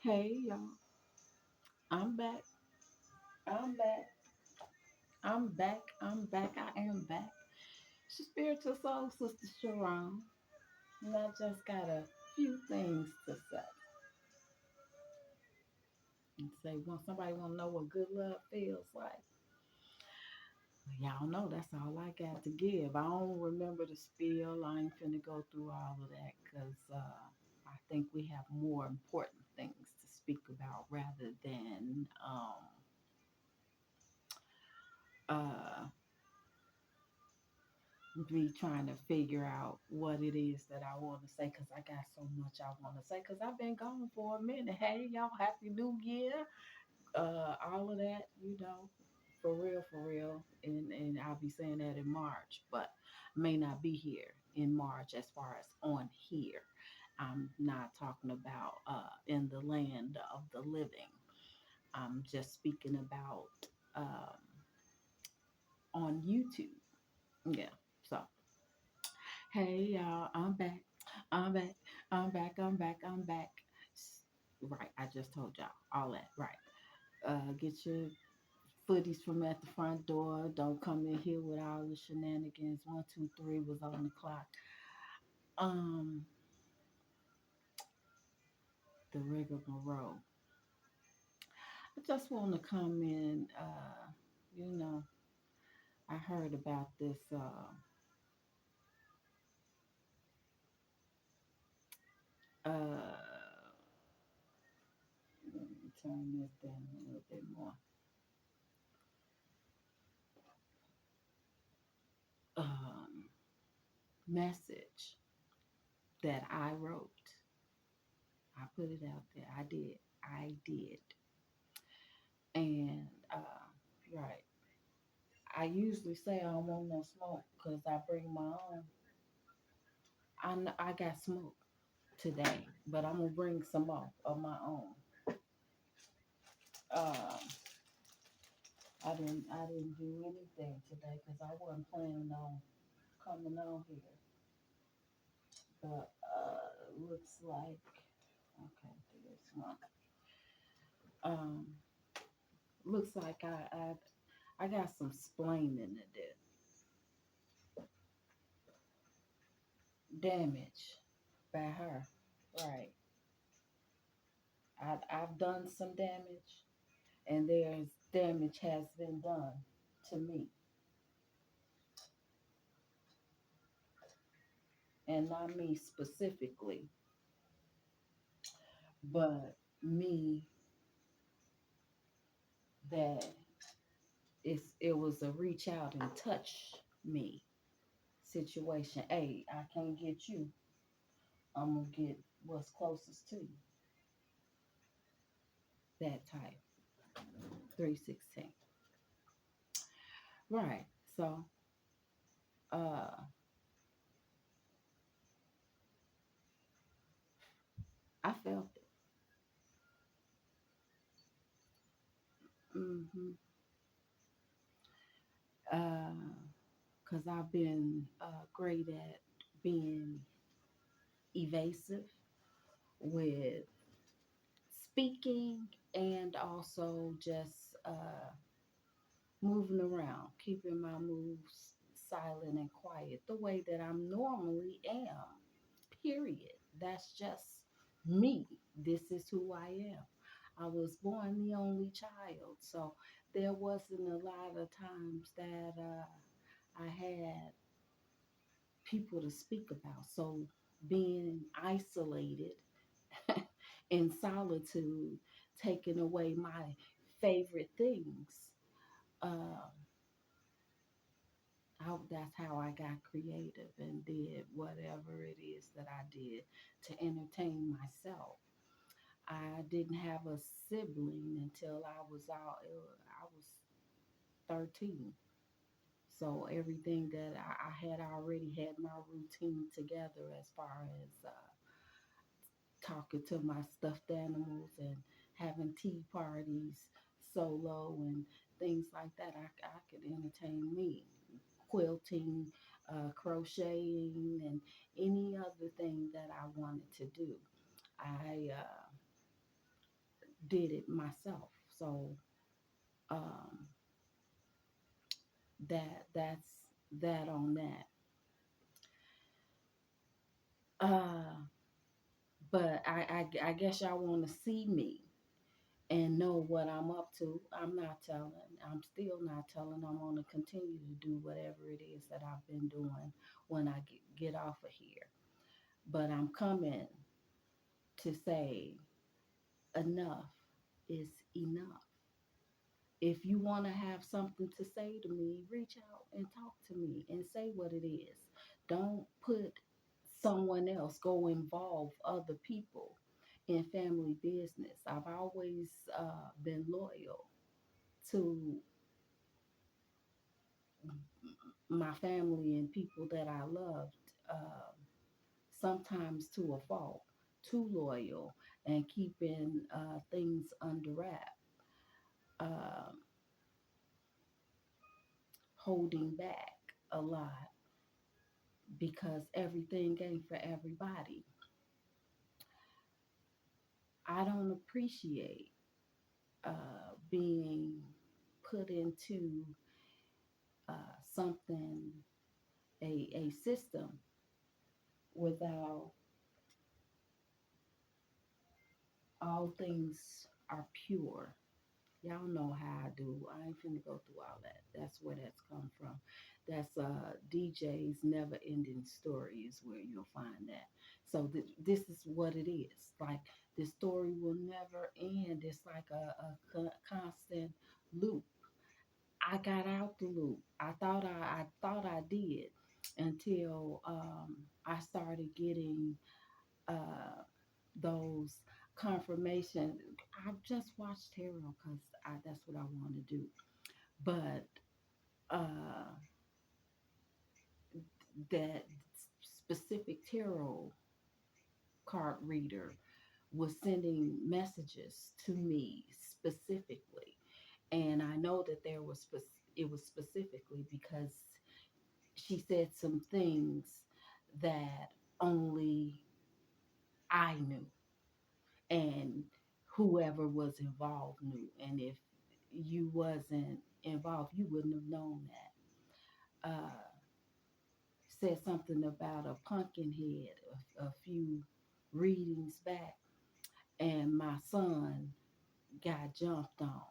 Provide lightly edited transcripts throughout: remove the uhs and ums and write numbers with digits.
Hey y'all, I'm back. I'm back. I'm back. I'm back. I am back. It's your spiritual soul, Sister Sharon. And I just got a few things to say. And say, when somebody want to know what good love feels like, well, y'all know that's all I got to give. I don't remember the spiel. I ain't finna go through all of that because I think we have more important things to speak about rather than uh, me trying to figure out what it is that I want to say because I got so much I want to say because I've been gone for a minute. Hey, y'all, Happy New Year. All of that, for real. And I'll be saying that in March, but may not be here in March as far as on here. I'm not talking about in the land of the living. I'm just speaking about um, on YouTube. Yeah. So hey y'all, I'm back. I'm back. I'm back. I'm back. I'm back. Right, I just told y'all all that. Right. Get your footies from at the front door. Don't come in here with all the shenanigans. 1, 2, 3 was on the clock. Um, the rigmarole. I just want to come in. You know, I heard about this. Let me turn this down a little bit more. Um, Message that I wrote. I put it out there. I did. I did. And right. I usually say I don't want no smoke because I bring my own. I got smoke today, but I'm gonna bring some more of my own. Um, I didn't do anything today because I wasn't planning on coming on here. But looks like okay, there's one. Um, looks like I got some splaining to do. Damage by her. Right. I've done some damage, and there's damage has been done to me, and not me specifically, but me that it was a reach out and touch me situation. Hey, I can't get you. I'm gonna get what's closest to you. That type 316. Right. So uh I felt it. Mm-hmm. Because I've been great at being evasive with speaking and also just moving around, keeping my moves silent and quiet the way that I normally am. Period. That's just me. This is who I am. I was born the only child, so there wasn't a lot of times that I had people to speak about. So being isolated in solitude, taking away my favorite things. Um, that's how I got creative and did whatever it is that I did to entertain myself. I didn't have a sibling until I was 13. So everything that I had already had my routine together as far as talking to my stuffed animals and having tea parties solo and things like that. I could entertain me. Quilting, crocheting, and any other thing that I wanted to do. I did it myself. So um, that's that on that. Uh, but I guess y'all want to see me and know what I'm up to. I'm not telling. I'm still not telling. I'm going to continue to do whatever it is that I've been doing when I get off of here. But I'm coming to say enough is enough. If you want to have something to say to me, reach out and talk to me and say what it is. Don't put someone else, go involve other people in family business. I've always been loyal to my family and people that I loved, sometimes to a fault, too loyal and keeping things under wrap, uh, holding back a lot because everything ain't for everybody. I don't appreciate being put into something, a system without all things are pure. Y'all know how I do. I ain't finna go through all that. That's where that's come from. That's DJ's never ending story is where you'll find that. So this is what it is. Like this story will never end. It's like a constant loop. I got out the loop. I thought I did until I started getting uh, those confirmation. I just watched tarot because that's what I want to do. But uh, that specific tarot card reader was sending messages to me specifically, and I know that it was specifically because she said some things that only I knew and whoever was involved knew. And if you wasn't involved, you wouldn't have known that. Said something about a pumpkin head a few readings back, and my son got jumped on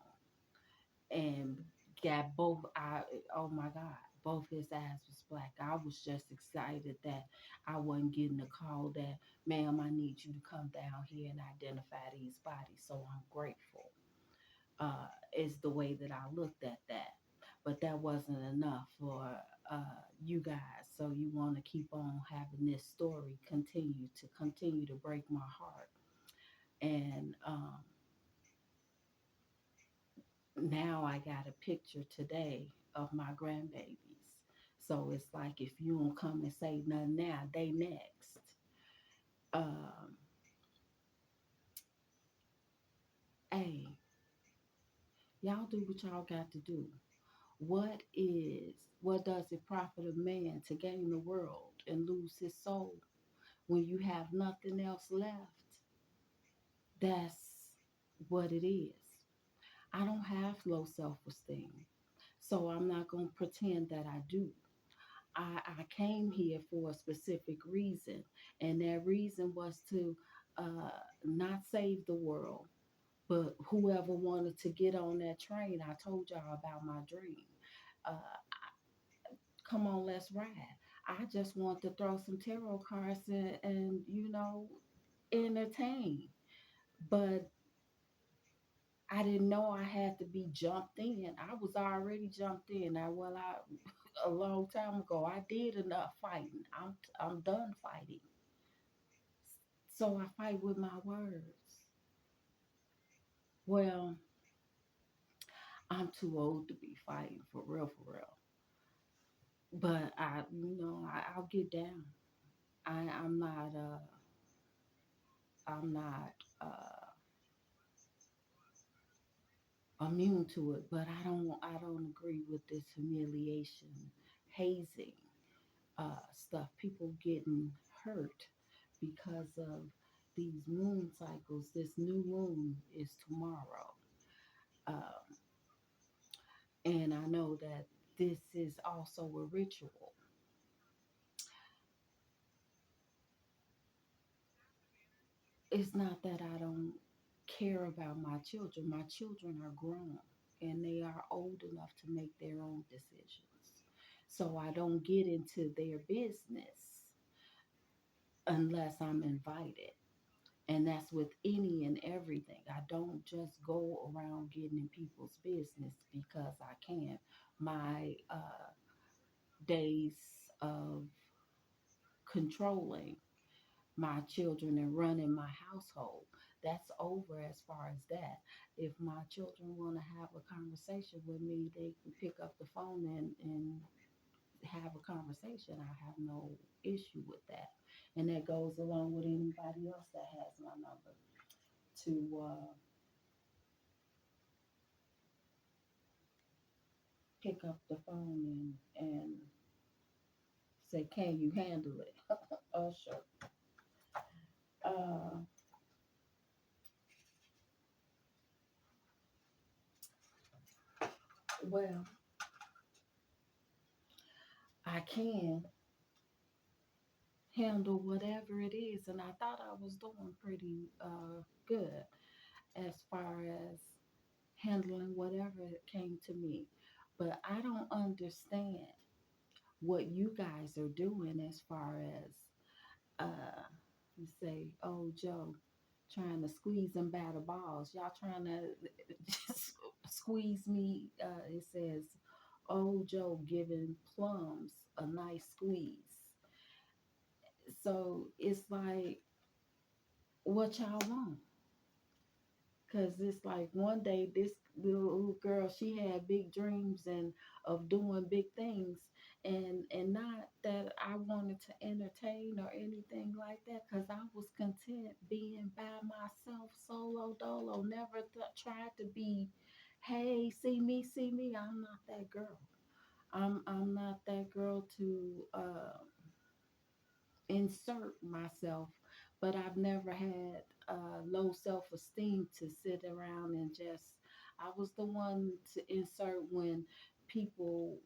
and got both eye. Oh my God, both his eyes was black. I was just excited that I wasn't getting a call that, ma'am, I need you to come down here and identify these bodies. So I'm grateful. Is the way that I looked at that. But that wasn't enough for you guys. So you want to keep on having this story continue to break my heart. And now I got a picture today of my grandbabies. So it's like if you don't come and say nothing now, they next. Um, hey, y'all do what y'all got to do. What does it profit a man to gain the world and lose his soul when you have nothing else left? That's what it is. I don't have low self-esteem, so I'm not going to pretend that I do. I came here for a specific reason, and that reason was to uh, not save the world, but whoever wanted to get on that train. I told y'all about my dream. Uh, Come on, let's ride. I just want to throw some tarot cards and entertain. But I didn't know I had to be jumped in. I was already jumped in. I a long time ago I did enough fighting. I'm done fighting. So I fight with my words. Well, I'm too old to be fighting for real, for real. But I'll get down. I'm not. I'm not. Immune to it, but I don't agree with this humiliation, hazing stuff. People getting hurt because of these moon cycles. This new moon is tomorrow. Um, and I know that this is also a ritual. It's not that I don't care about my children. My children are grown and they are old enough to make their own decisions. So I don't get into their business unless I'm invited. And that's with any and everything. I don't just go around getting in people's business because I can. My days of controlling my children and running my household, that's over as far as that. If my children want to have a conversation with me, they can pick up the phone and have a conversation. I have no issue with that. And that goes along with anybody else that has my number to pick up the phone and say, can you handle it? Oh, sure. Uh, well, I can handle whatever it is, and I thought I was doing pretty good as far as handling whatever came to me. But I don't understand what you guys are doing as far as you say, oh Joe, trying to squeeze and batter balls. Y'all trying to just squeeze me. It says, oh Joe giving plums a nice squeeze. So it's like, what y'all want? Cause it's like one day this little girl, she had big dreams and of doing big things, and not that I wanted to entertain or anything like that. Cause I was content being by myself, solo dolo. Never tried to be, hey, see me. I'm not that girl. I'm not that girl to insert myself, but I've never had low self esteem to sit around and just. I was the one to insert when people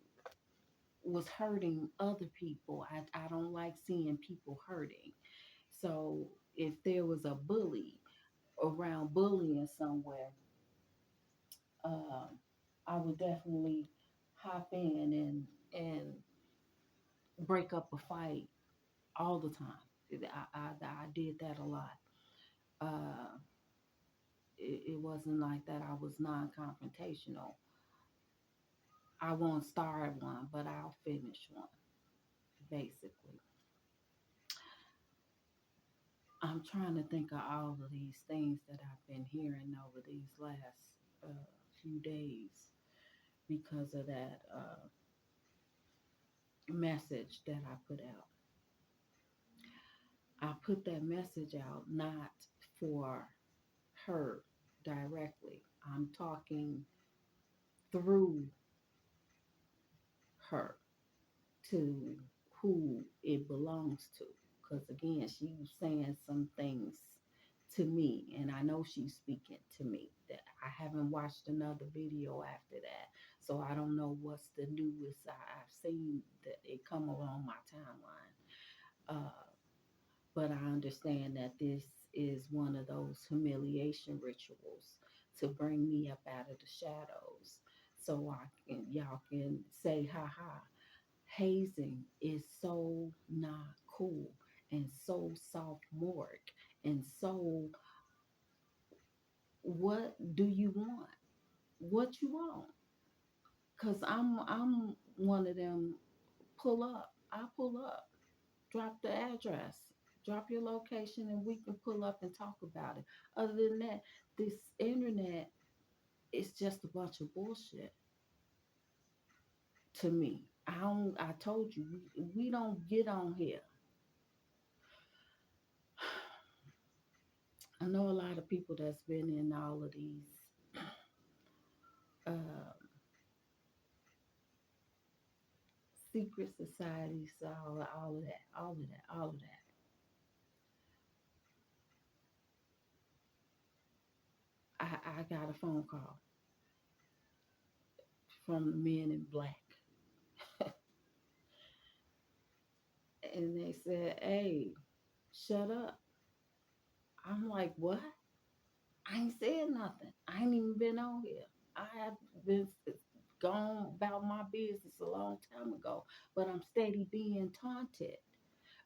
was hurting other people. I don't like seeing people hurting. So if there was a bully around bullying somewhere, um, I would definitely hop in and break up a fight all the time. I did that a lot. Uh, it wasn't like that. I was non-confrontational. I won't start one, but I'll finish one. Basically, I'm trying to think of all of these things that I've been hearing over these last few days because of that message that I put out. I put that message out not for her directly. I'm talking through her to who it belongs to. Because again, she was saying some things to me, and I know she's speaking to me. That I haven't watched another video after that, so I don't know what's the newest. I've seen that it come along my timeline, but I understand that this is one of those humiliation rituals to bring me up out of the shadows, so y'all can say ha ha. Hazing is so not cool and so sophomoric and so what do you want? What you want? Cause I'm one of them pull up. I pull up. Drop the address. Drop your location and we can pull up and talk about it. Other than that, this internet is just a bunch of bullshit to me. I told you we don't get on here. I know a lot of people that's been in all of these uh, secret societies, all of that, all of that, all of that. I got a phone call from the men in black, and they said, "Hey, shut up." I'm like, "What?" I ain't said nothing. I ain't even been on here. I have been gone about my business a long time ago, but I'm steady being taunted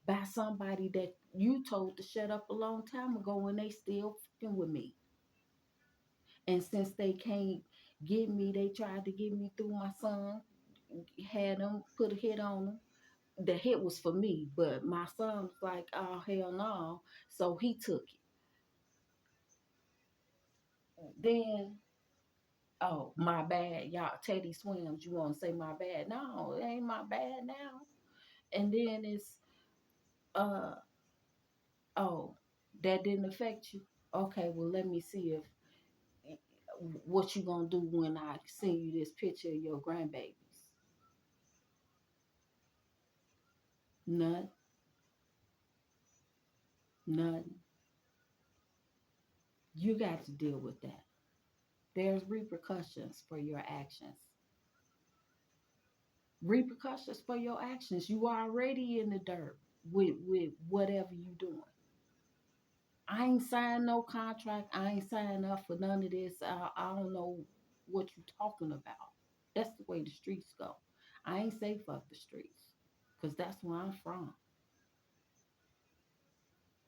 by somebody that you told to shut up a long time ago, and they still fucking with me. And since they can't get me, they tried to get me through my son, had them put a hit on them. The hit was for me, but my son was like, "Oh hell no," so he took it. Then, oh my bad, y'all. Teddy Swims, you want to say my bad? No, it ain't my bad now. And then it's uh oh, that didn't affect you. Okay, well let me see if what you gonna do when I send you this picture of your grandbabies. None, none. You got to deal with that. There's repercussions for your actions. Repercussions for your actions. You already in the dirt with whatever you doing. I ain't signed no contract. I ain't signed up for none of this. I don't know what you talking about. That's the way the streets go. I ain't say fuck the streets because that's where I'm from.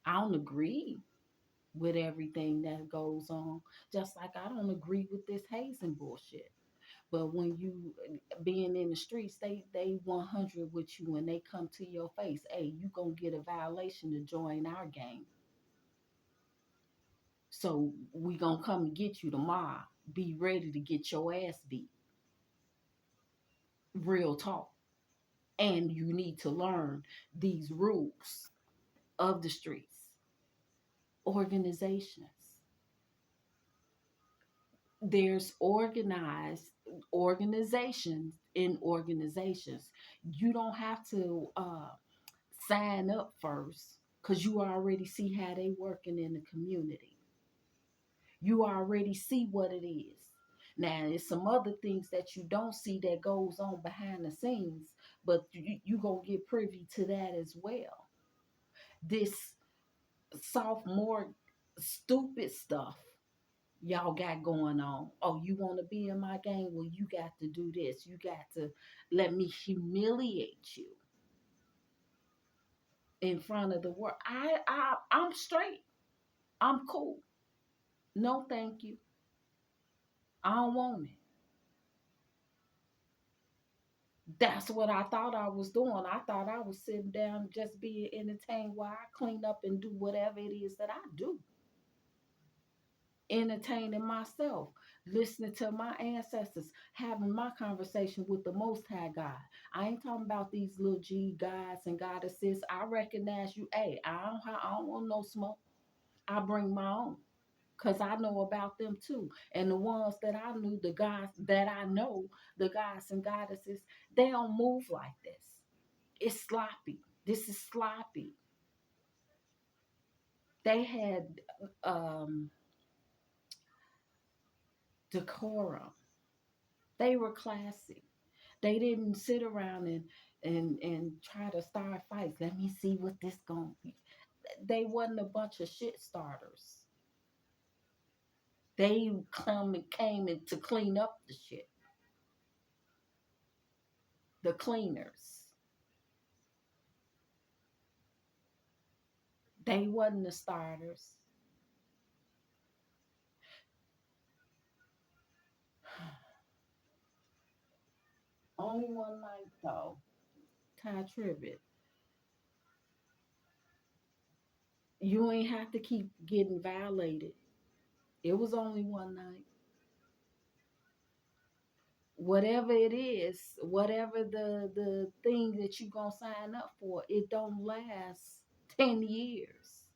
I don't agree with everything that goes on, just like I don't agree with this hazing bullshit. But when you being in the streets, they 100 with you and they come to your face. Hey, you gonna get a violation to join our game. So we gonna come and get you tomorrow. Be ready to get your ass beat. Real talk. And you need to learn these rules of the streets. Organizations. There's organized organizations in organizations. You don't have to sign up first because you already see how they working in the community. You already see what it is. Now, there's some other things that you don't see that goes on behind the scenes, but you gonna get privy to that as well. This sophomore stupid stuff y'all got going on. Oh, you want to be in my game? Well, you got to do this. You got to let me humiliate you in front of the world. I'm straight. I'm cool. No, thank you. I don't want it. That's what I thought I was doing. I thought I was sitting down just being entertained while I clean up and do whatever it is that I do. Entertaining myself, listening to my ancestors, having my conversation with the Most High God. I ain't talking about these little G gods and goddesses. I recognize you. Hey, I don't want no smoke. I bring my own. Because I know about them too. And the ones that I knew, the guys that I know, the gods and goddesses, they don't move like this. It's sloppy. This is sloppy. They had um, decorum. They were classy. They didn't sit around and try to start fights. Let me see what this gonna be. They wasn't a bunch of shit starters. They came in to clean up the shit. The cleaners. They wasn't the starters. Only one night though. Ty Tribbett. You ain't have to keep getting violated. It was only one night. Whatever it is, whatever the thing that you gonna sign up for, it don't last 10 years.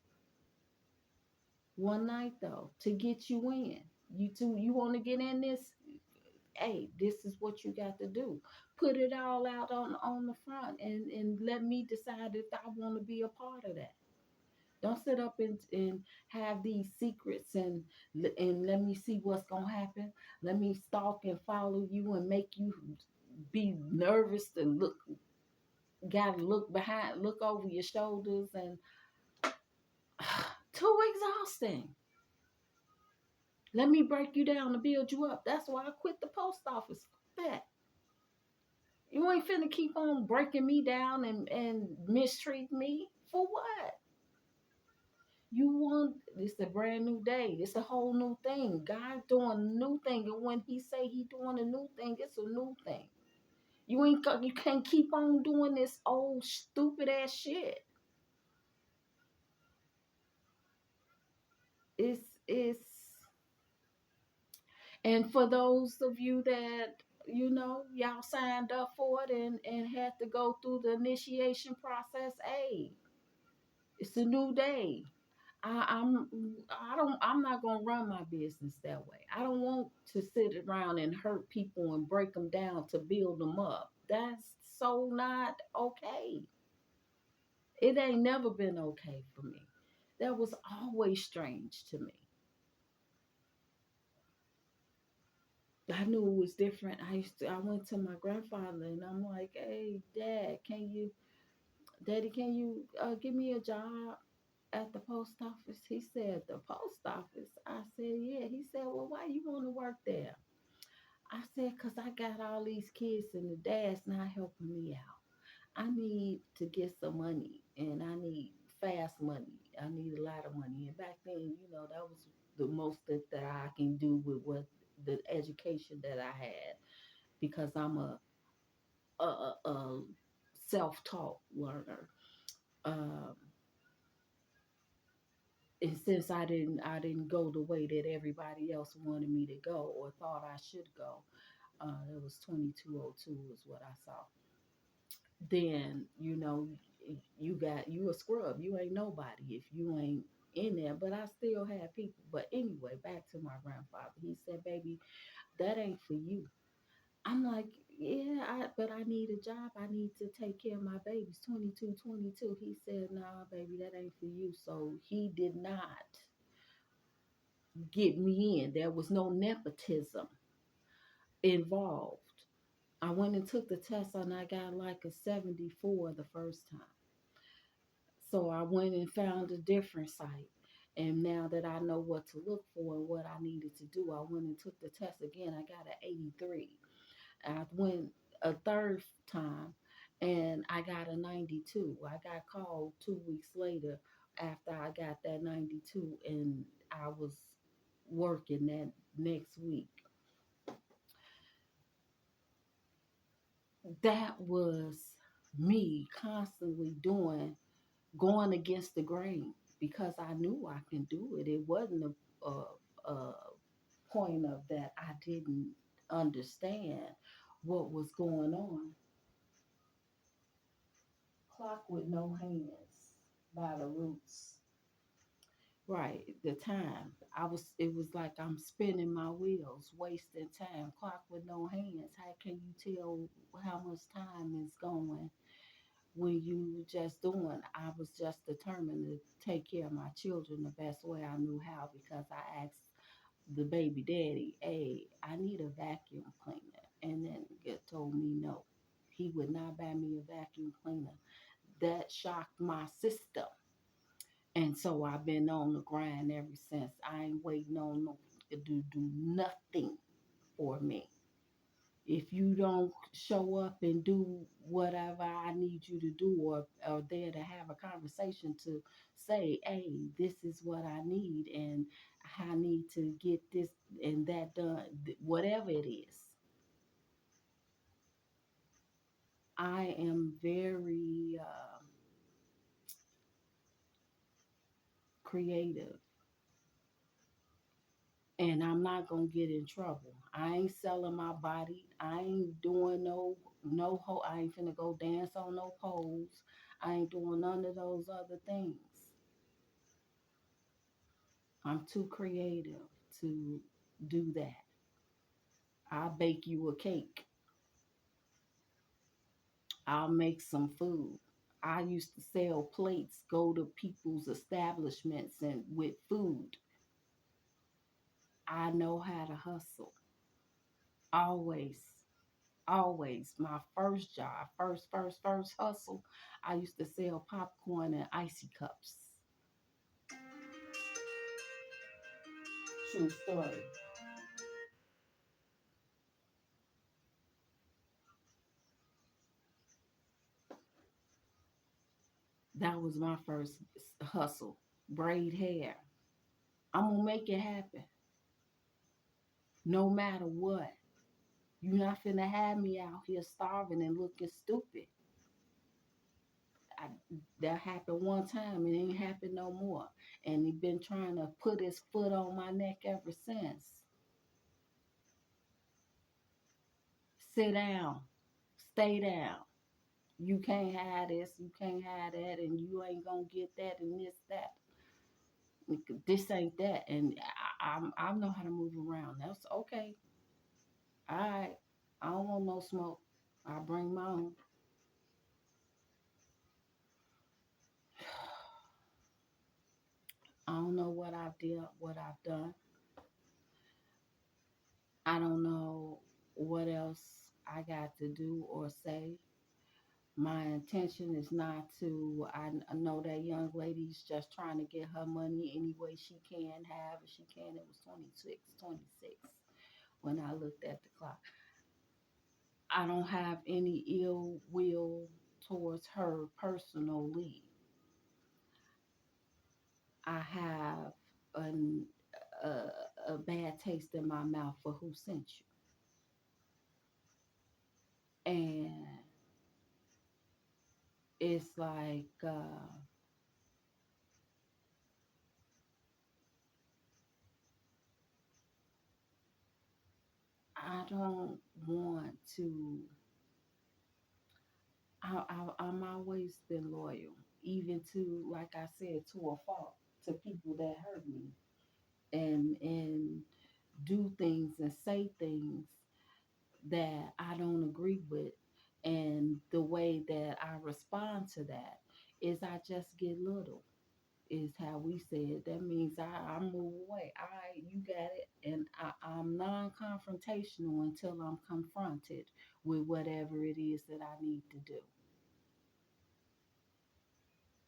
One night though, to get you in. You want to get in this? Hey, this is what you got to do. Put it all out on the front and let me decide if I want to be a part of that. Don't sit up and have these secrets and let me see what's gonna happen. Let me stalk and follow you and make you be nervous to look. Gotta look behind, look over your shoulders, and too exhausting. Let me break you down to build you up. That's why I quit the post office. That you ain't finna keep on breaking me down and mistreat me for what? You want it's a brand new day. It's a whole new thing. God doing a new thing, and when He say He doing a new thing, it's a new thing. You can't keep on doing this old stupid ass shit. It's and for those of you that y'all signed up for it and had to go through the initiation process, hey, it's a new day. I'm not gonna run my business that way. I don't want to sit around and hurt people and break them down to build them up. That's so not okay. It ain't never been okay for me. That was always strange to me. I knew it was different. I went to my grandfather and I'm like, hey, Daddy, can you give me a job at the post office? He said, the post office? I said, yeah. He said, well, why you want to work there? I said, because I got all these kids and the dad's not helping me out. I need to get some money and I need fast money. I need a lot of money. And back then, that was the most that I can do with what the education that I had because I'm a self-taught learner. Um, and since I didn't go the way that everybody else wanted me to go or thought I should go, it was 2202 is what I saw. Then you a scrub. You ain't nobody if you ain't in there. But I still had people. But anyway, back to my grandfather. He said, "Baby, that ain't for you." I'm like, "Yeah, but I need a job. I need to take care of my babies." 22, 22. He said, "Nah, baby, that ain't for you." So he did not get me in. There was no nepotism involved. I went and took the test and I got like a 74 the first time. So I went and found a different site. And now that I know what to look for and what I needed to do, I went and took the test again. I got an 83. I went a third time and I got a 92. I got called 2 weeks later after I got that 92 and I was working that next week. That was me constantly going against the grain because I knew I can do it. It wasn't a point of that I didn't understand what was going on. Clock with no hands by the roots. Right, the time. It was like I'm spinning my wheels, wasting time. Clock with no hands. How can you tell how much time is going when you just doing? I was just determined to take care of my children the best way I knew how because I asked the baby daddy, hey, I need a vacuum cleaner. And then it told me no. He would not buy me a vacuum cleaner. That shocked my system. And so I've been on the grind ever since. I ain't waiting on no to do nothing for me. If you don't show up and do whatever I need you to do or there to have a conversation to say, hey, this is what I need and I need to get this and that done, whatever it is. I am very creative and I'm not gonna get in trouble. I ain't selling my body. I ain't doing I ain't finna go dance on no poles. I ain't doing none of those other things. I'm too creative to do that. I'll bake you a cake. I'll make some food. I used to sell plates, go to people's establishments and with food. I know how to hustle. Always, always. My first job, first hustle, I used to sell popcorn and icy cups. True story. That was my first hustle. Braid hair. I'm gonna make it happen, no matter what. You're not finna have me out here starving and looking stupid. I, that happened one time and it ain't happened no more. And he been trying to put his foot on my neck ever since. Sit down, stay down. You can't have this, you can't have that, and you ain't gonna get that and this, that. This ain't that. And I know how to move around. That's okay. All right. I don't want no smoke. I bring my own. I don't know what I've did, what I've done. I don't know what else I got to do or say. My intention is not to, I know that young lady's just trying to get her money any way she can have. If she can, it was 26 when I looked at the clock. I don't have any ill will towards her personally. I have an, a, a bad taste in my mouth for who sent you. And it's like, I don't want to, I'm always been loyal, even to, like I said, to a fault, to people that hurt me and do things and say things that I don't agree with. And the way that I respond to that is I just get little, is how we say it. That means I move away. You got it. And I'm non confrontational until I'm confronted with whatever it is that I need to do.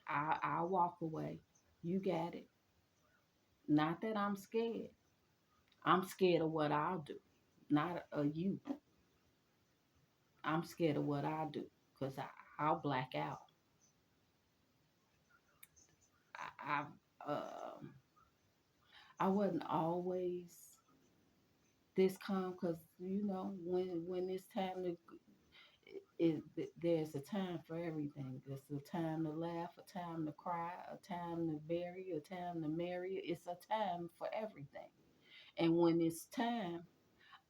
I walk away. You got it. Not that I'm scared. I'm scared of what I'll do, not of you. I'm scared of what I'll do because I'll black out. I I wasn't always this calm because when it's time to there's a time for everything. There's a time to laugh, a time to cry, a time to bury, a time to marry. It's a time for everything. And when it's time,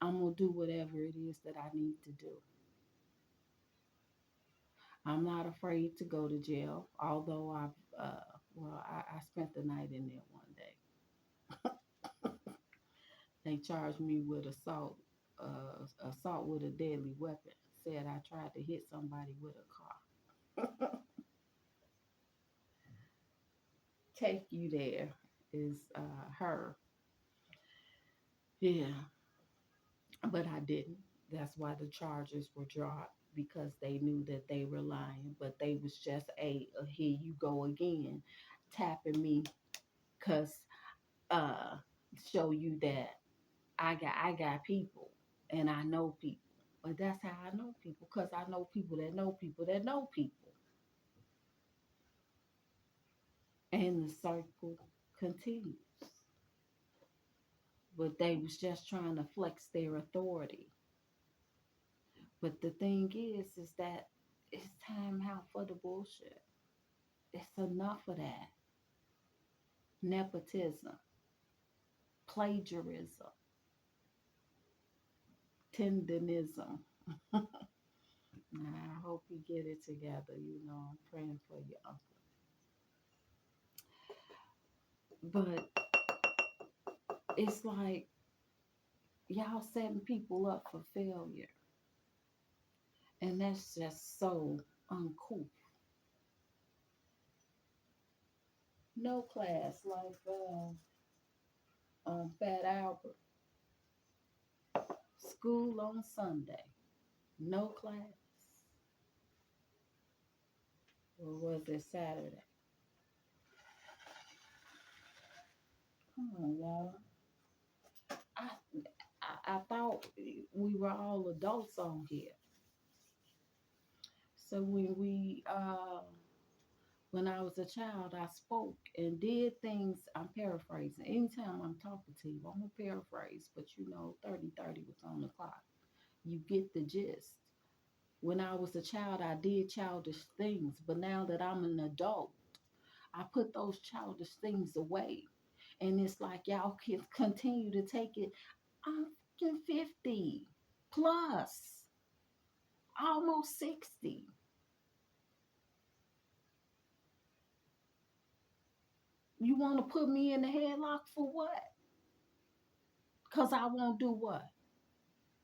I'm gonna do whatever it is that I need to do. I'm not afraid to go to jail, although I spent the night in there one day. They charged me with assault with a deadly weapon. Said I tried to hit somebody with a car. Take you there is her. Yeah, but I didn't. That's why the charges were dropped because they knew that they were lying. But they was just here you go again, tapping me because uh show you that I got people and I know people. But that's how I know people because I know people that know people that know people. And the circle continues. But they was just trying to flex their authority. But the thing is that it's time out for the bullshit. It's enough of that. Nepotism, plagiarism, tenderism. I hope you get it together. I'm praying for you, uncle. But it's like y'all setting people up for failure. And that's just so uncouth. No class, like on Fat Albert. School on Sunday. No class. Or was it Saturday? Come on, y'all. I, I thought we were all adults on here. So when I was a child, I spoke and did things. I'm paraphrasing. Anytime I'm talking to you, I'm gonna paraphrase, but 30-30 was on the clock. You get the gist. When I was a child, I did childish things, but now that I'm an adult, I put those childish things away. And it's like y'all can continue to take it. I'm fucking 50 plus, almost 60. You want to put me in the headlock for what? Because I won't do what?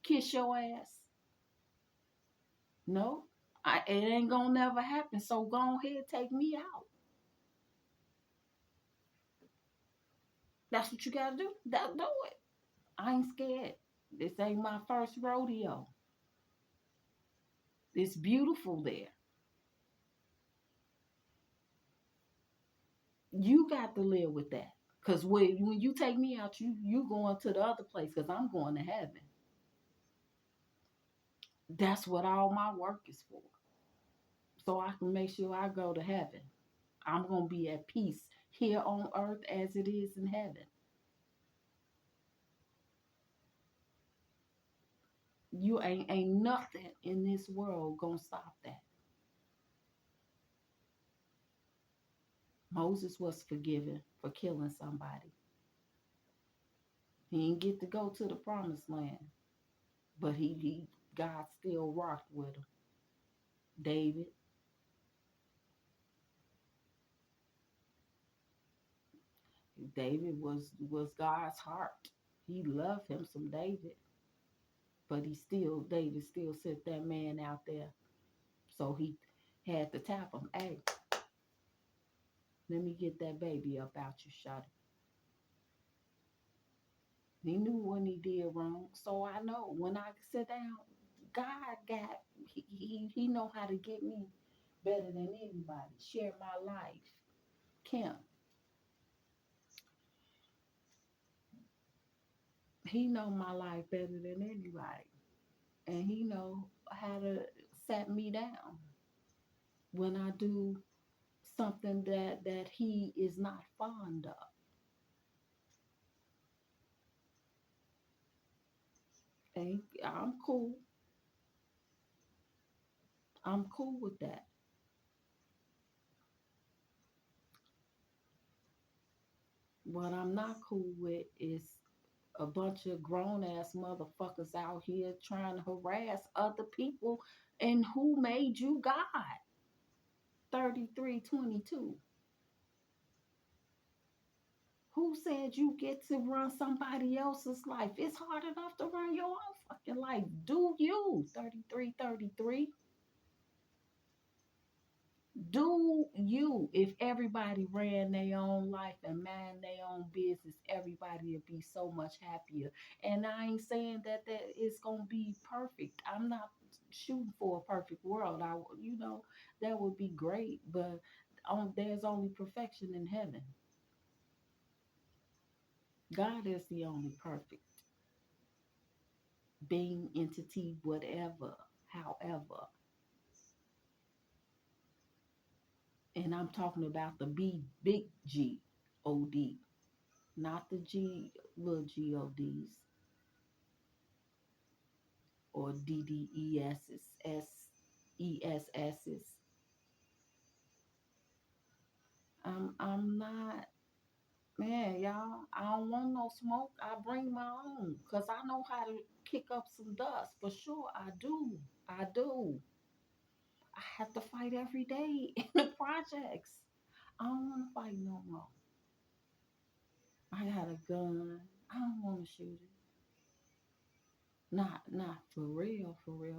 Kiss your ass? No, it ain't gonna never happen. So go ahead, take me out. That's what you gotta do. Do it. I ain't scared. This ain't my first rodeo. It's beautiful there. You got to live with that. Cause when you take me out, you going to the other place. Cause I'm going to heaven. That's what all my work is for. So I can make sure I go to heaven. I'm gonna be at peace here on earth as it is in heaven. You ain't nothing in this world gonna stop that. Moses was forgiven for killing somebody. He didn't get to go to the promised land, but he God still rocked with him. David, David was God's heart. He loved him some David, but David still sent that man out there. So he had to tap him. Hey, let me get that baby up out you, shot. He knew when he did wrong. So I know when I sit down, God got he know how to get me better than anybody. Share my life. Kim, he know my life better than anybody. And he know how to set me down when I do something that he is not fond of. And I'm cool. I'm cool with that. What I'm not cool with is a bunch of grown ass motherfuckers out here trying to harass other people. And who made you God? 3322. Who said you get to run somebody else's life? It's hard enough to run your own fucking life. Do you? 3333. Do you? If everybody ran their own life and mind their own business, everybody would be so much happier. And I ain't saying that it's gonna be perfect. I'm not shooting for a perfect world. That would be great, but there's only perfection in heaven. God is the only perfect being, entity, whatever, however. And I'm talking about the big God, not the little gods or DDESSs. I'm not, man, y'all. I don't want no smoke. I bring my own because I know how to kick up some dust. For sure, I do. I do. I have to fight every day in the projects. I don't want to fight no more. I got a gun. I don't want to shoot it. Not for real,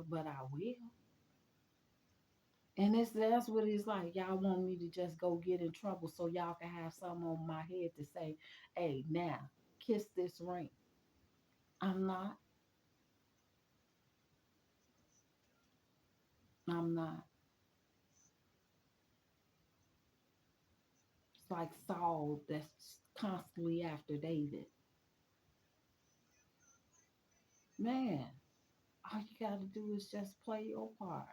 but I will. And that's what it's like. Y'all want me to just go get in trouble so y'all can have something on my head to say, hey, now, kiss this ring. I'm not. I'm not. It's like Saul that's constantly after David. Man, all you got to do is just play your part.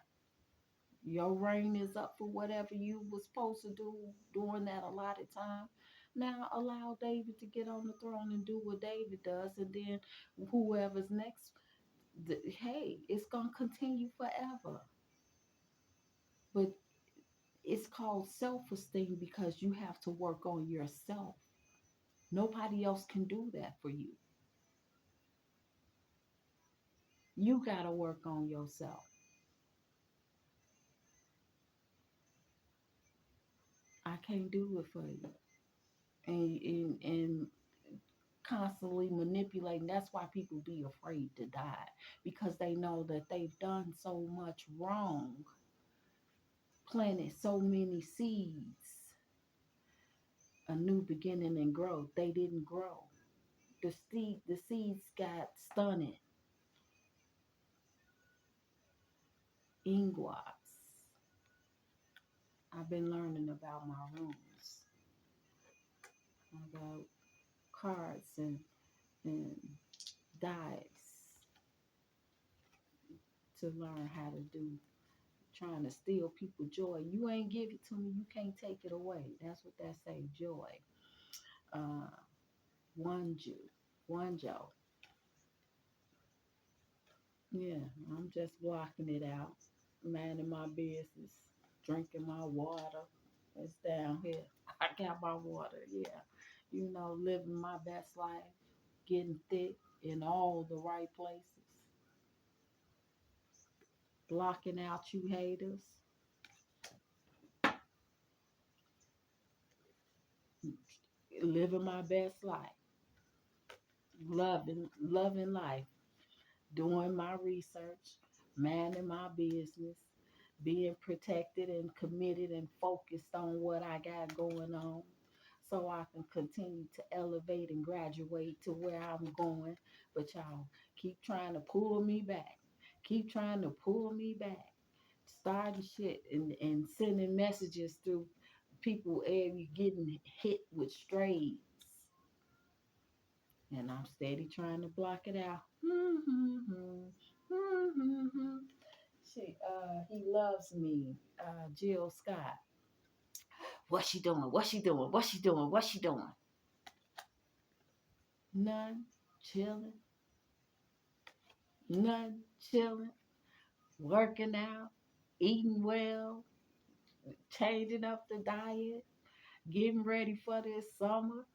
Your reign is up for whatever you was supposed to do during that allotted time. Now allow David to get on the throne and do what David does, and then whoever's next, hey, it's gonna continue forever. But it's called self-esteem because you have to work on yourself. Nobody else can do that for you. You gotta work on yourself. I can't do it for you. And constantly manipulating. That's why people be afraid to die because they know that they've done so much wrong, planted so many seeds, a new beginning and growth. They didn't grow. The seeds got stunted. Ingots. I've been learning about my rooms. I got cards and dice to learn how to do, trying to steal people joy. You ain't give it to me, you can't take it away. That's what that say, joy. Uh, one Jew, one Joe. Yeah, I'm just blocking it out, minding my business, drinking my water. It's down here. I got my water. Yeah, living my best life, getting thick in all the right places, blocking out you haters, living my best life, loving life, doing my research, minding my business, being protected and committed and focused on what I got going on so I can continue to elevate and graduate to where I'm going. But y'all keep trying to pull me back. Keep trying to pull me back. Starting shit and sending messages through people every getting hit with strays. And I'm steady trying to block it out. He loves me. Jill Scott. What's she doing? What's she doing? What's she doing? What's she doing? None. Chilling. None. Chilling. Working out. Eating well. Changing up the diet. Getting ready for this summer.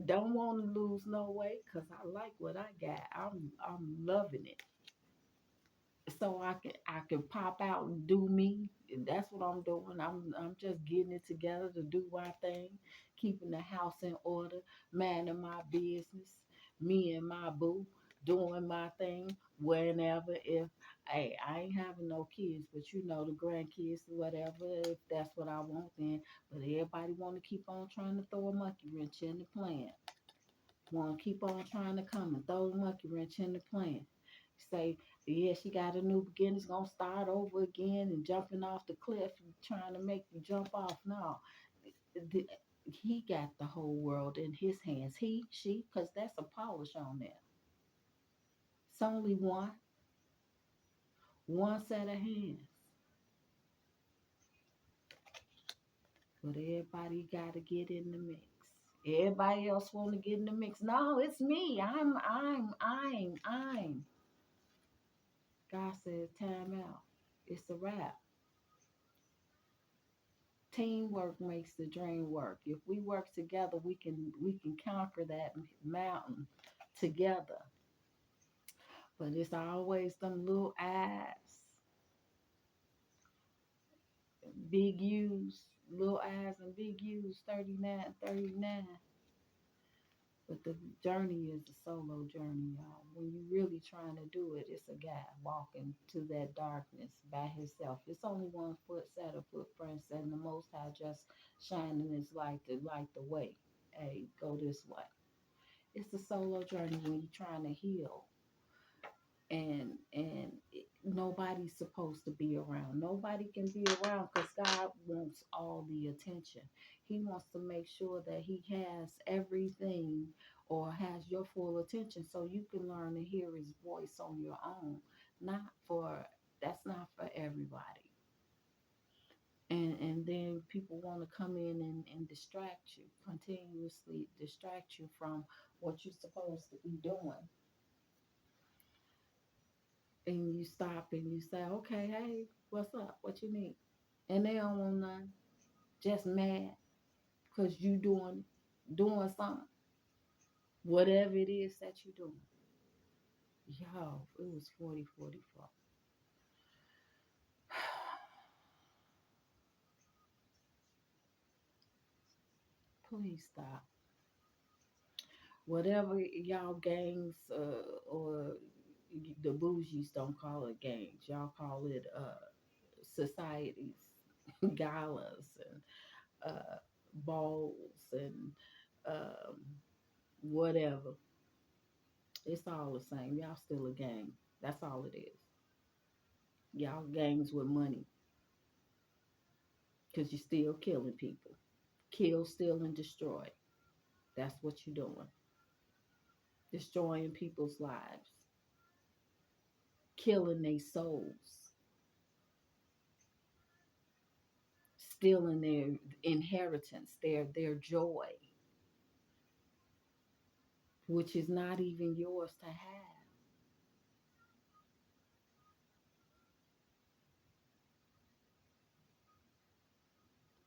Don't want to lose no weight because I like what I got. I'm loving it. So I can pop out and do me. And that's what I'm doing. I'm just getting it together to do my thing, keeping the house in order, minding my business, me and my boo doing my thing whenever. If hey, I ain't having no kids, but the grandkids, whatever. If that's what I want, then. But everybody want to keep on trying to throw a monkey wrench in the plan. Want to keep on trying to come and throw the monkey wrench in the plan. Say, yeah, she got a new beginning. It's going to start over again and jumping off the cliff and trying to make you jump off. No, the, he got the whole world in his hands. He, she, because that's a polish on there. It's only one set of hands. But everybody got to get in the mix. Everybody else want to get in the mix. No, it's me. I'm. God said, time out. It's a wrap. Teamwork makes the dream work. If we work together, we can conquer that mountain together. But it's always them little eyes, big U's, little eyes and big U's, 39, 39. But the journey is a solo journey, y'all. When you really trying to do it, it's a guy walking to that darkness by himself. It's only one foot set of footprints, and the Most High just shining his light to light the way. Hey, go this way. It's a solo journey when you're trying to heal, and nobody's supposed to be around. Nobody can be around because God wants all the attention. He wants to make sure that he has everything or has your full attention so you can learn to hear his voice on your own. Not for That's not for everybody. And then people want to come in and distract you, continuously distract you from what you're supposed to be doing. And you stop and you say, okay, hey, what's up? What you need? And they don't want none, just mad because you doing something, whatever it is that you doing. Yo, it was 40-44. Please stop. Whatever y'all gangs or the bougies don't call it gangs, y'all call it societies, galas, and balls, and um, whatever. It's all the same. Y'all still a gang. That's all it is. Y'all gangs with money because you're still killing people. Kill, steal, and destroy. That's what you're doing. Destroying people's lives, killing their souls, stealing their inheritance, their joy, which is not even yours to have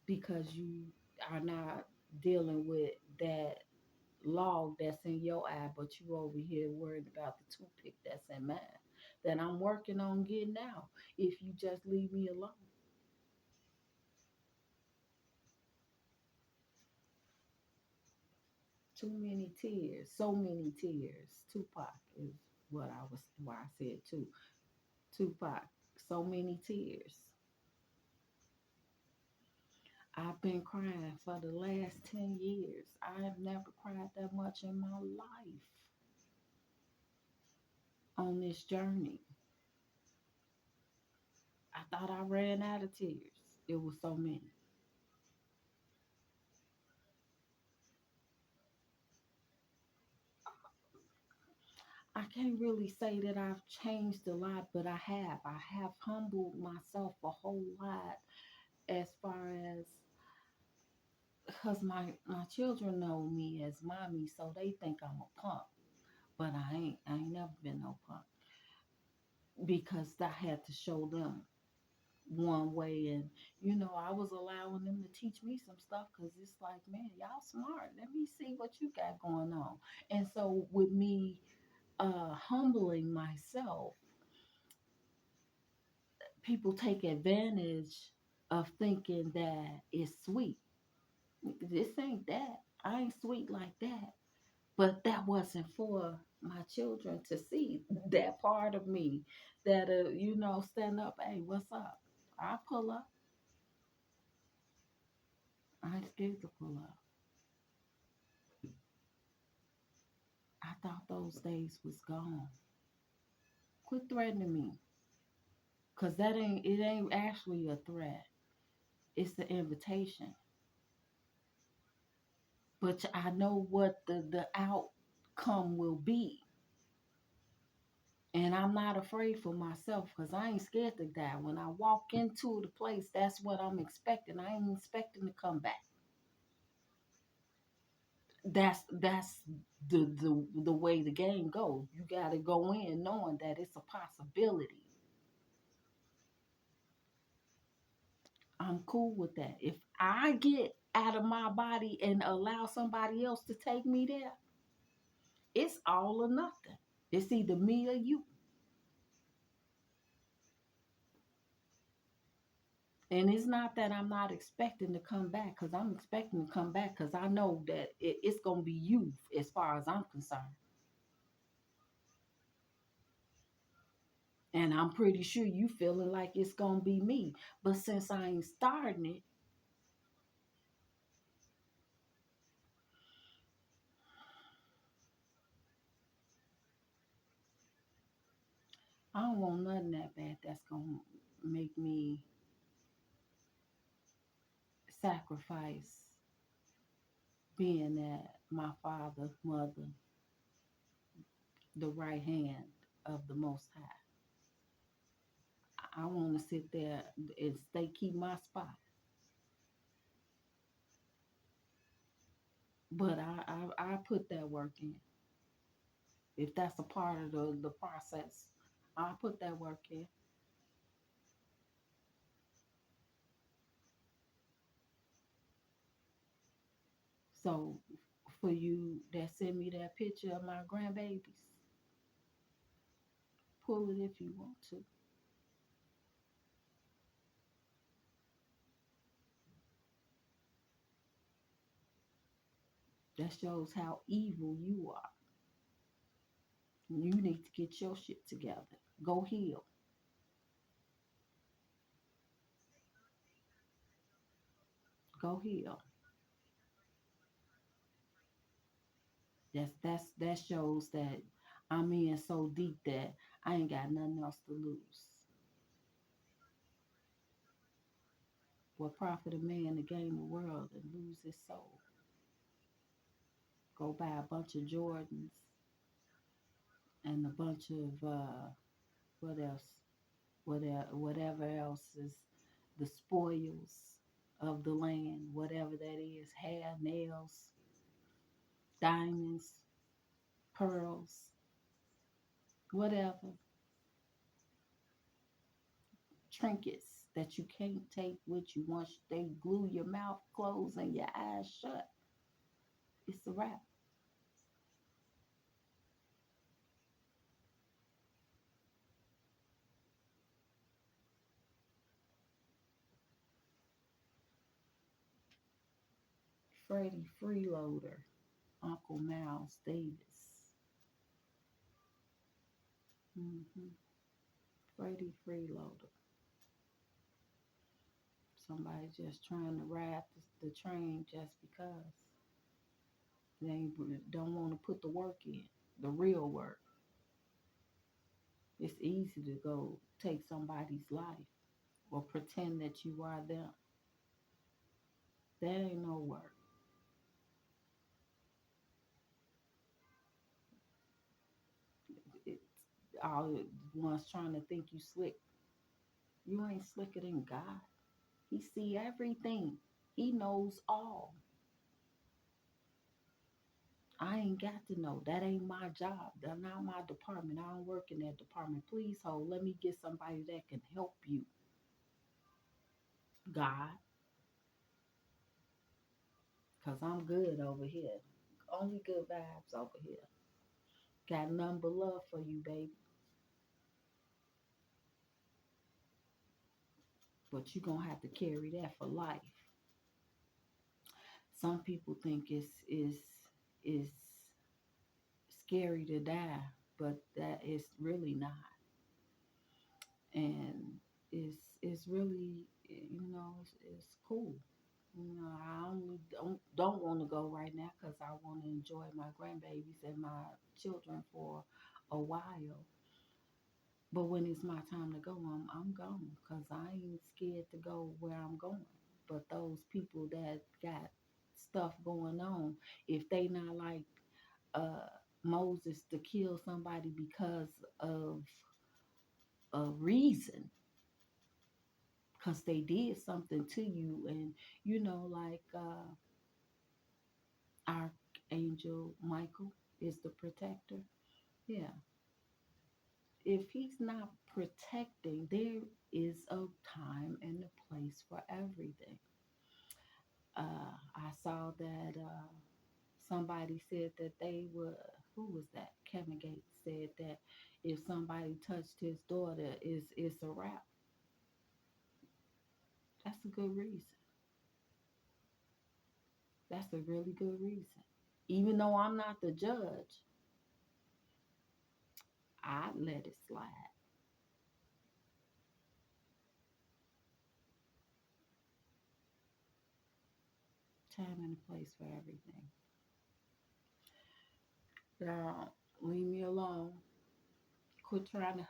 because you are not dealing with that log that's in your eye, but you over here worried about the toothpick that's in mine that I'm working on getting out if you just leave me alone. Too many tears, so many tears. Tupac is why I said too. Tupac, so many tears. I've been crying for the last 10 years. I have never cried that much in my life on this journey. I thought I ran out of tears. It was so many. I can't really say that I've changed a lot, but I have. I have humbled myself a whole lot as far as because my children know me as mommy, so they think I'm a punk, but I ain't. I ain't never been no punk because I had to show them one way, and I was allowing them to teach me some stuff because it's like, man, y'all smart. Let me see what you got going on. And so with me humbling myself, people take advantage of thinking that it's sweet. This ain't that. I ain't sweet like that. But that wasn't for my children to see that part of me that, stand up. Hey, what's up? I pull up. I ain't scared to pull up. I thought those days was gone. Quit threatening me. Cause it ain't actually a threat. It's an invitation. But I know what the outcome will be. And I'm not afraid for myself because I ain't scared to die. When I walk into the place, that's what I'm expecting. I ain't expecting to come back. That's the way the game goes. You gotta go in knowing that it's a possibility. I'm cool with that. If I get out of my body and allow somebody else to take me there, it's all or nothing. It's either me or you. And it's not that I'm not expecting to come back, because I'm expecting to come back, because I know that it's going to be you as far as I'm concerned. And I'm pretty sure you feeling like it's going to be me. But since I ain't starting it, I don't want nothing that bad that's going to make me sacrifice being at my father, mother, the right hand of the Most High. I want to sit there and stay, keep my spot. But I put that work in. If that's a part of the process, I put that work in. So for you that send me that picture of my grandbabies, pull it if you want to. That shows how evil you are. You need to get your shit together. Go heal. Go heal. That shows that I'm in so deep that I ain't got nothing else to lose. What profit a man to gain the world and lose his soul? Go buy a bunch of Jordans and a bunch of what else? Whatever else is the spoils of the land, whatever that is, hair, nails, diamonds, pearls, whatever, trinkets that you can't take with you once they glue your mouth closed and your eyes shut. It's a wrap. Freddie Freeloader, Uncle Miles Davis. hmm Freddie Freeloader. Somebody just trying to ride the train just because they don't want to put the work in, the real work. It's easy to go take somebody's life or pretend that you are them. That ain't no work. It's all the ones trying to think you slick. You ain't slicker than God. He see everything. He knows all. I ain't got to know. That ain't my job. That's not my department. I don't work in that department. Please hold. Let me get somebody that can help you. God, because I'm good over here. Only good vibes over here. Got nothing but love for you, baby. But you're going to have to carry that for life. Some people think is scary to die, but that is really not. And it's really, it's cool. I only don't want to go right now because I want to enjoy my grandbabies and my children for a while. But when it's my time to go, I'm gone because I ain't scared to go where I'm going. But those people that got stuff going on, if they not like uh, Moses to kill somebody because of a reason, because they did something to you, and like Archangel Michael is the protector. Yeah, if he's not protecting, there is a time and a place for everything. I saw that somebody said that they were, who was that? Kevin Gates said that if somebody touched his daughter, it's a wrap. That's a good reason. That's a really good reason. Even though I'm not the judge, I'd let it slide. Time and a place for everything. Now, leave me alone. Quit trying to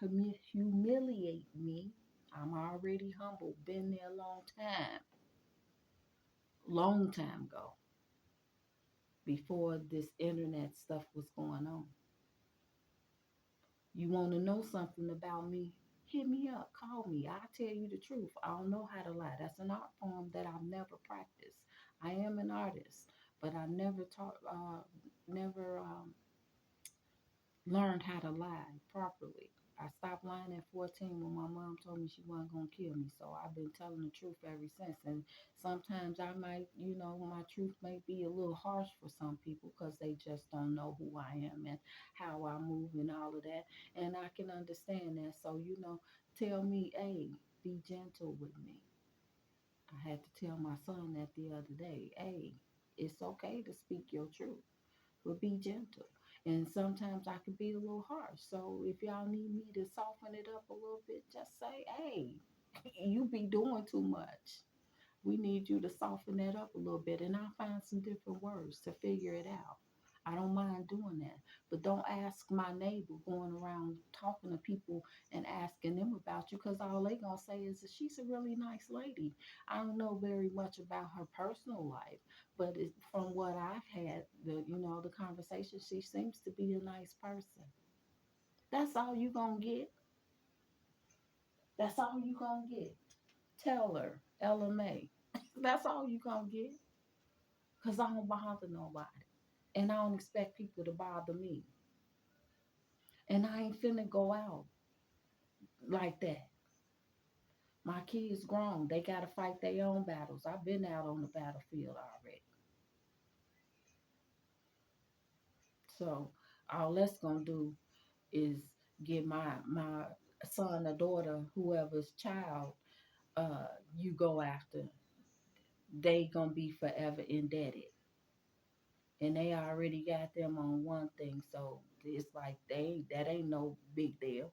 humiliate me. I'm already humble. Been there a long time ago, before this internet stuff was going on. You want to know something about me? Hit me up, call me. I'll tell you the truth. I don't know how to lie. That's an art form that I've never practiced. I am an artist, but I never taught, never learned how to lie properly. I stopped lying at 14 when my mom told me she wasn't going to kill me. So I've been telling the truth ever since. And sometimes I might, my truth may be a little harsh for some people because they just don't know who I am and how I move and all of that. And I can understand that. So, tell me, hey, be gentle with me. I had to tell my son that the other day. Hey, it's okay to speak your truth, but be gentle. And sometimes I can be a little harsh. So if y'all need me to soften it up a little bit, just say, hey, you be doing too much. We need you to soften that up a little bit. And I'll find some different words to figure it out. I don't mind doing that. But don't ask my neighbor going around talking to people and asking them about you because all they going to say is that she's a really nice lady. I don't know very much about her personal life, but from what I've had, the conversation, she seems to be a nice person. That's all you going to get. That's all you going to get. Tell her, LMA. That's all you going to get. Because I don't bother nobody. And I don't expect people to bother me. And I ain't finna go out like that. My kids grown. They gotta fight their own battles. I've been out on the battlefield already. So all that's gonna do is get my son or daughter, whoever's child you go after, they gonna be forever indebted. And they already got them on one thing, so it's like that ain't no big deal.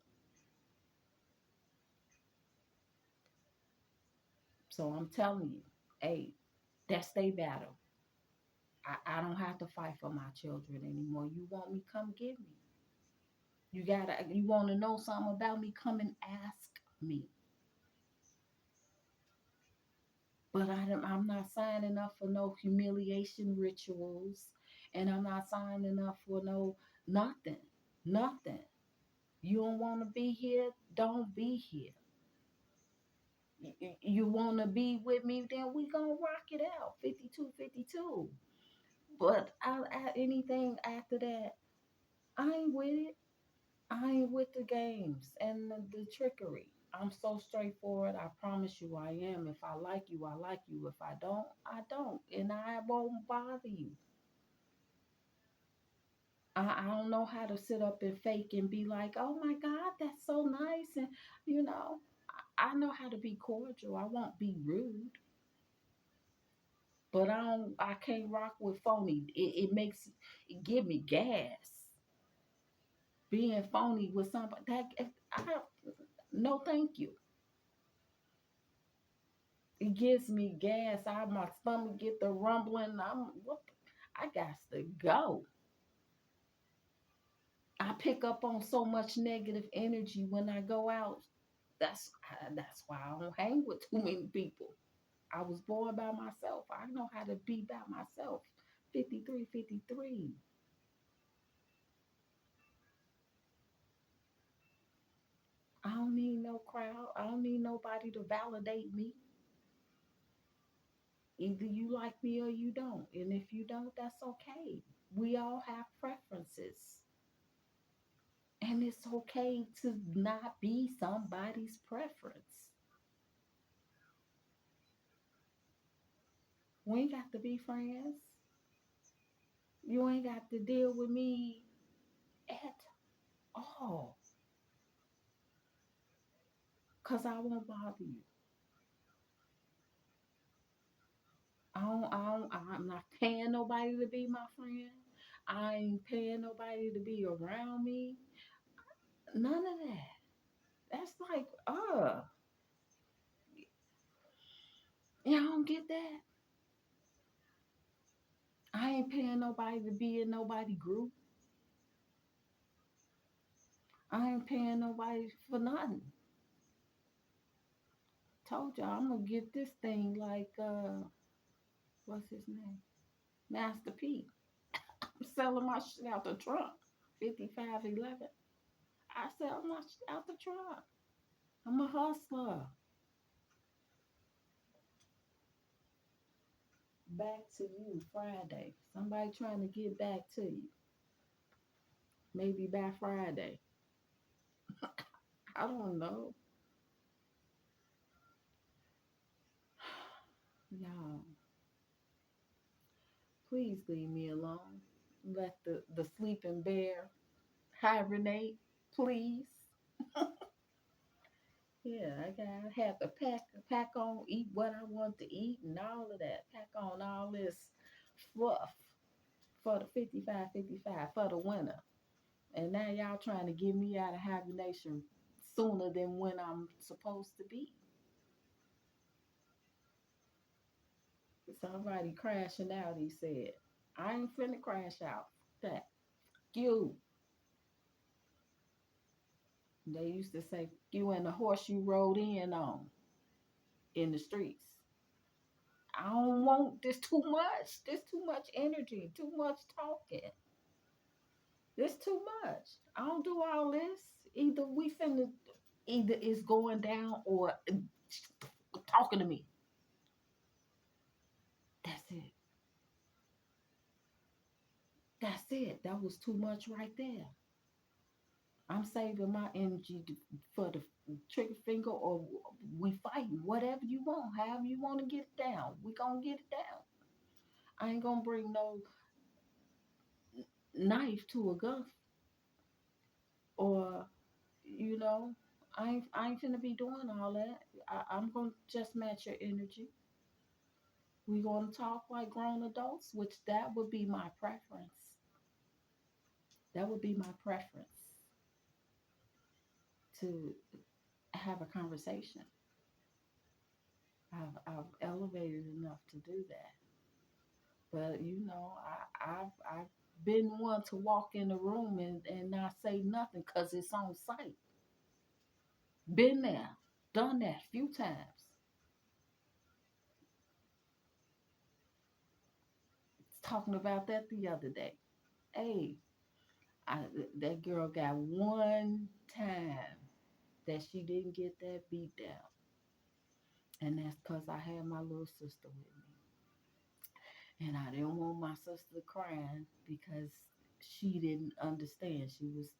So I'm telling you, hey, that's their battle. I don't have to fight for my children anymore. You want me, come get me. You want to know something about me, come and ask me. But I'm not signing up for no humiliation rituals, and I'm not signing up for no nothing, nothing. You don't want to be here, don't be here. You want to be with me, then we gonna rock it out, 52, 52. But anything after that, I ain't with it. I ain't with the games and the trickery. I'm so straightforward. I promise you I am. If I like you, I like you. If I don't, I don't. And I won't bother you. I don't know how to sit up and fake and be like, oh my God, that's so nice. And, you know, I know how to be cordial. I won't be rude. But I can't rock with phony. It give me gas. Being phony with somebody no thank you. It gives me gas. My stomach get the rumbling. I got to go. I pick up on so much negative energy when I go out. That's why I don't hang with too many people. I was born by myself. I know how to be by myself. 53, 53. I don't need no crowd. I don't need nobody to validate me. Either you like me or you don't. And if you don't, that's okay. We all have preferences. And it's okay to not be somebody's preference. We ain't got to be friends. You ain't got to deal with me at all. Because I won't bother you. I'm not paying nobody to be my friend. I ain't paying nobody to be around me. None of that. That's like, y'all don't get that. I ain't paying nobody to be in nobody group. I ain't paying nobody for nothing. Told y'all I'm gonna get this thing like what's his name? Master P. I'm selling my shit out the trunk. 5511. I sell my shit out the trunk. I'm a hustler. Back to you Friday. Somebody trying to get back to you. Maybe by Friday. I don't know. Y'all, please leave me alone. Let the sleeping bear hibernate, please. Yeah, I have to pack on, eat what I want to eat and all of that. Pack on all this fluff for the 55, for the winter. And now y'all trying to get me out of hibernation sooner than when I'm supposed to be. Somebody crashing out, he said. I ain't finna crash out. That you. They used to say you and the horse you rode in on in the streets. I don't want this too much. This too much energy, too much talking. This too much. I don't do all this. Either it's going down or talking to me. That's it. That's it. That was too much right there. I'm saving my energy for the trigger finger or we fighting. Whatever you want, however you want to get it down. We gonna get it down. I ain't gonna bring no knife to a gun or you know, I ain't finna be doing all that. I'm gonna just match your energy. We gonna talk like grown adults, which that would be my preference. That would be my preference to have a conversation. I've elevated enough to do that. But I've been one to walk in the room and not say nothing because it's on site. Been there, done that a few times. Talking about that the other day. Hey, I, that girl got one time that she didn't get that beat down. And that's because I had my little sister with me. And I didn't want my sister crying because she didn't understand. She was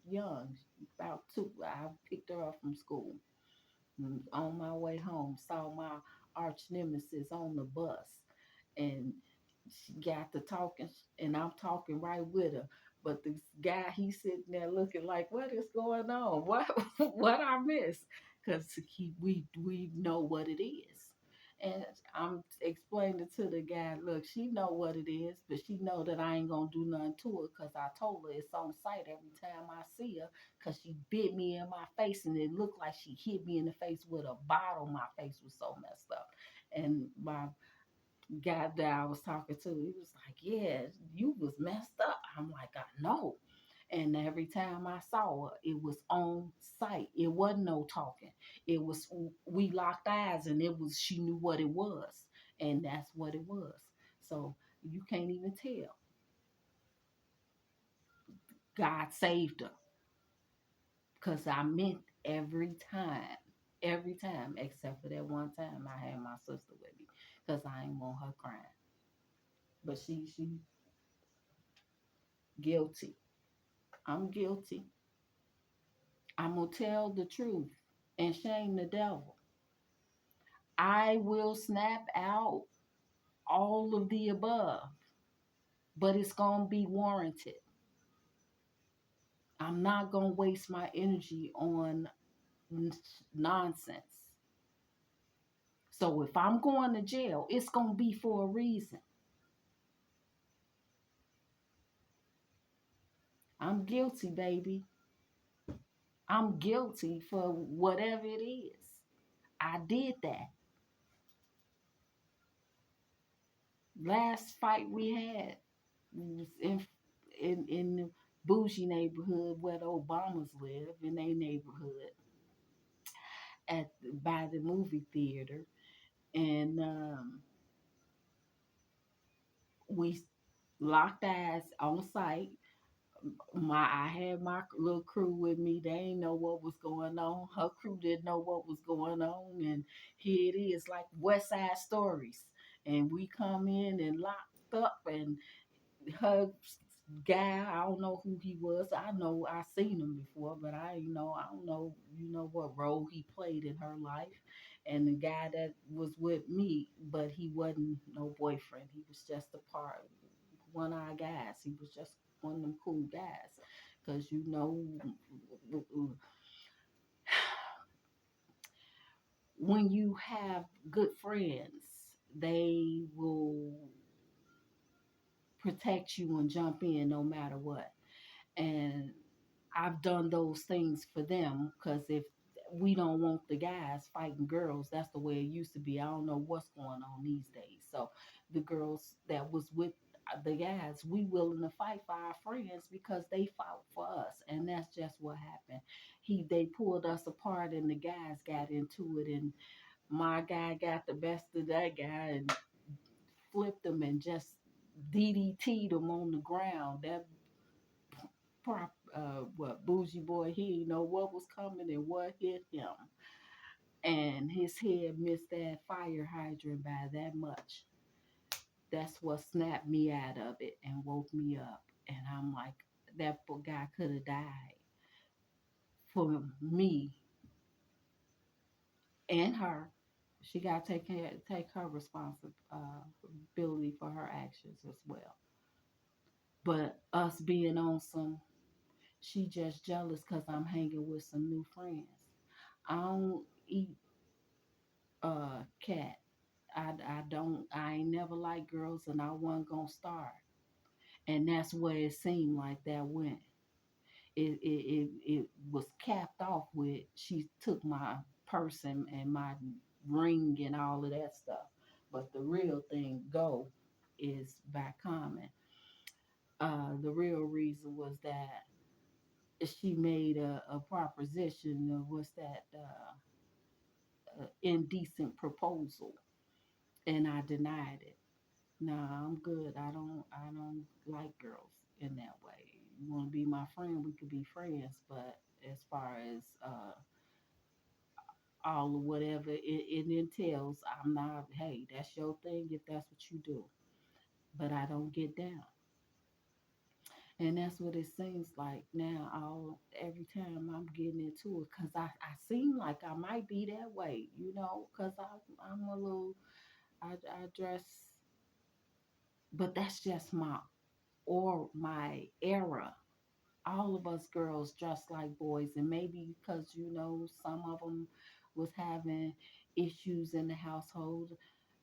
young, about two. I picked her up from school. On my way home, saw my arch nemesis on the bus. And she got to talking, and I'm talking right with her. But this guy, he's sitting there looking like, what is going on? What what I miss? Because we know what it is. And I'm explaining to the guy, look, she know what it is, but she know that I ain't gonna do nothing to her because I told her it's on sight every time I see her because she bit me in my face and it looked like she hit me in the face with a bottle. My face was so messed up. And my guy that I was talking to, he was like, yeah, you was messed up. I'm like, I know. And every time I saw her, it was on sight. It wasn't no talking. It was, we locked eyes and it was, she knew what it was. And that's what it was. So you can't even tell. God saved her because I meant every time, except for that one time I had my sister with me because I ain't want her crying. But she guilty. I'm guilty. I'm going to tell the truth and shame the devil. I will snap out all of the above, but it's going to be warranted. I'm not going to waste my energy on nonsense. So if I'm going to jail, it's going to be for a reason. I'm guilty, baby. I'm guilty for whatever it is. I did that. Last fight we had was in the bougie neighborhood where the Obamas live, in their neighborhood, at by the movie theater, and we locked eyes on sight. I had my little crew with me. They didn't know what was going on. Her crew didn't know what was going on, and here it is, like West Side Stories. And we come in and locked up, and her guy, I don't know who he was. I know I seen him before, but I don't know, what role he played in her life. And the guy that was with me, but he wasn't no boyfriend. He was just a part, one of our guys. He was just one of them cool guys, because when you have good friends, they will protect you and jump in no matter what. And I've done those things for them, because if we don't want the guys fighting girls, that's the way it used to be. I don't know what's going on these days. So the girls that was with the guys, we willing to fight for our friends because they fought for us, and that's just what happened. They pulled us apart, and the guys got into it, and my guy got the best of that guy and flipped him and just DDT'd him on the ground. That what bougie boy, he didn't know what was coming and what hit him, and his head missed that fire hydrant by that much. That's what snapped me out of it and woke me up, and I'm like, that poor guy could have died for me and her. She got to take her responsibility for her actions as well. But us being on some, she just jealous because I'm hanging with some new friends. I don't eat cat. I don't, I ain't never liked girls, and I wasn't gonna start. And that's where it seemed like that went. It was capped off with, she took my purse and my ring and all of that stuff. But the real thing go is by Common. The real reason was that she made a proposition of, what's that, indecent proposal, and I denied it. Nah, I'm good. I don't like girls in that way. You want to be my friend, we could be friends, but as far as all of whatever it entails, I'm not. Hey, that's your thing if that's what you do, but I don't get down. And that's what it seems like now. All every time I'm getting into it, cause I seem like I might be that way, cause I'm a little. I dress, but that's just my era. All of us girls dress like boys, and maybe because some of them was having issues in the household,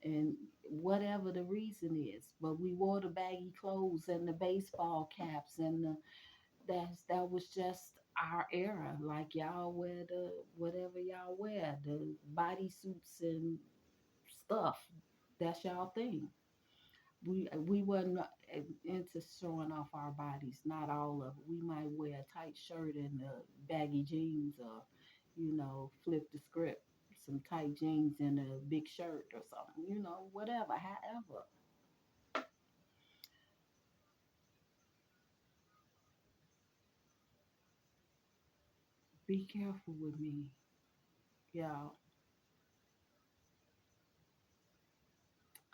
and whatever the reason is, but we wore the baggy clothes and the baseball caps, and that was just our era. Like, y'all wear the whatever y'all wear, the bodysuits and stuff. That's y'all thing. We wasn't into showing off our bodies. Not all of it. We might wear a tight shirt and baggy jeans, or flip the script, some tight jeans and a big shirt or something. Whatever. However, be careful with me, y'all.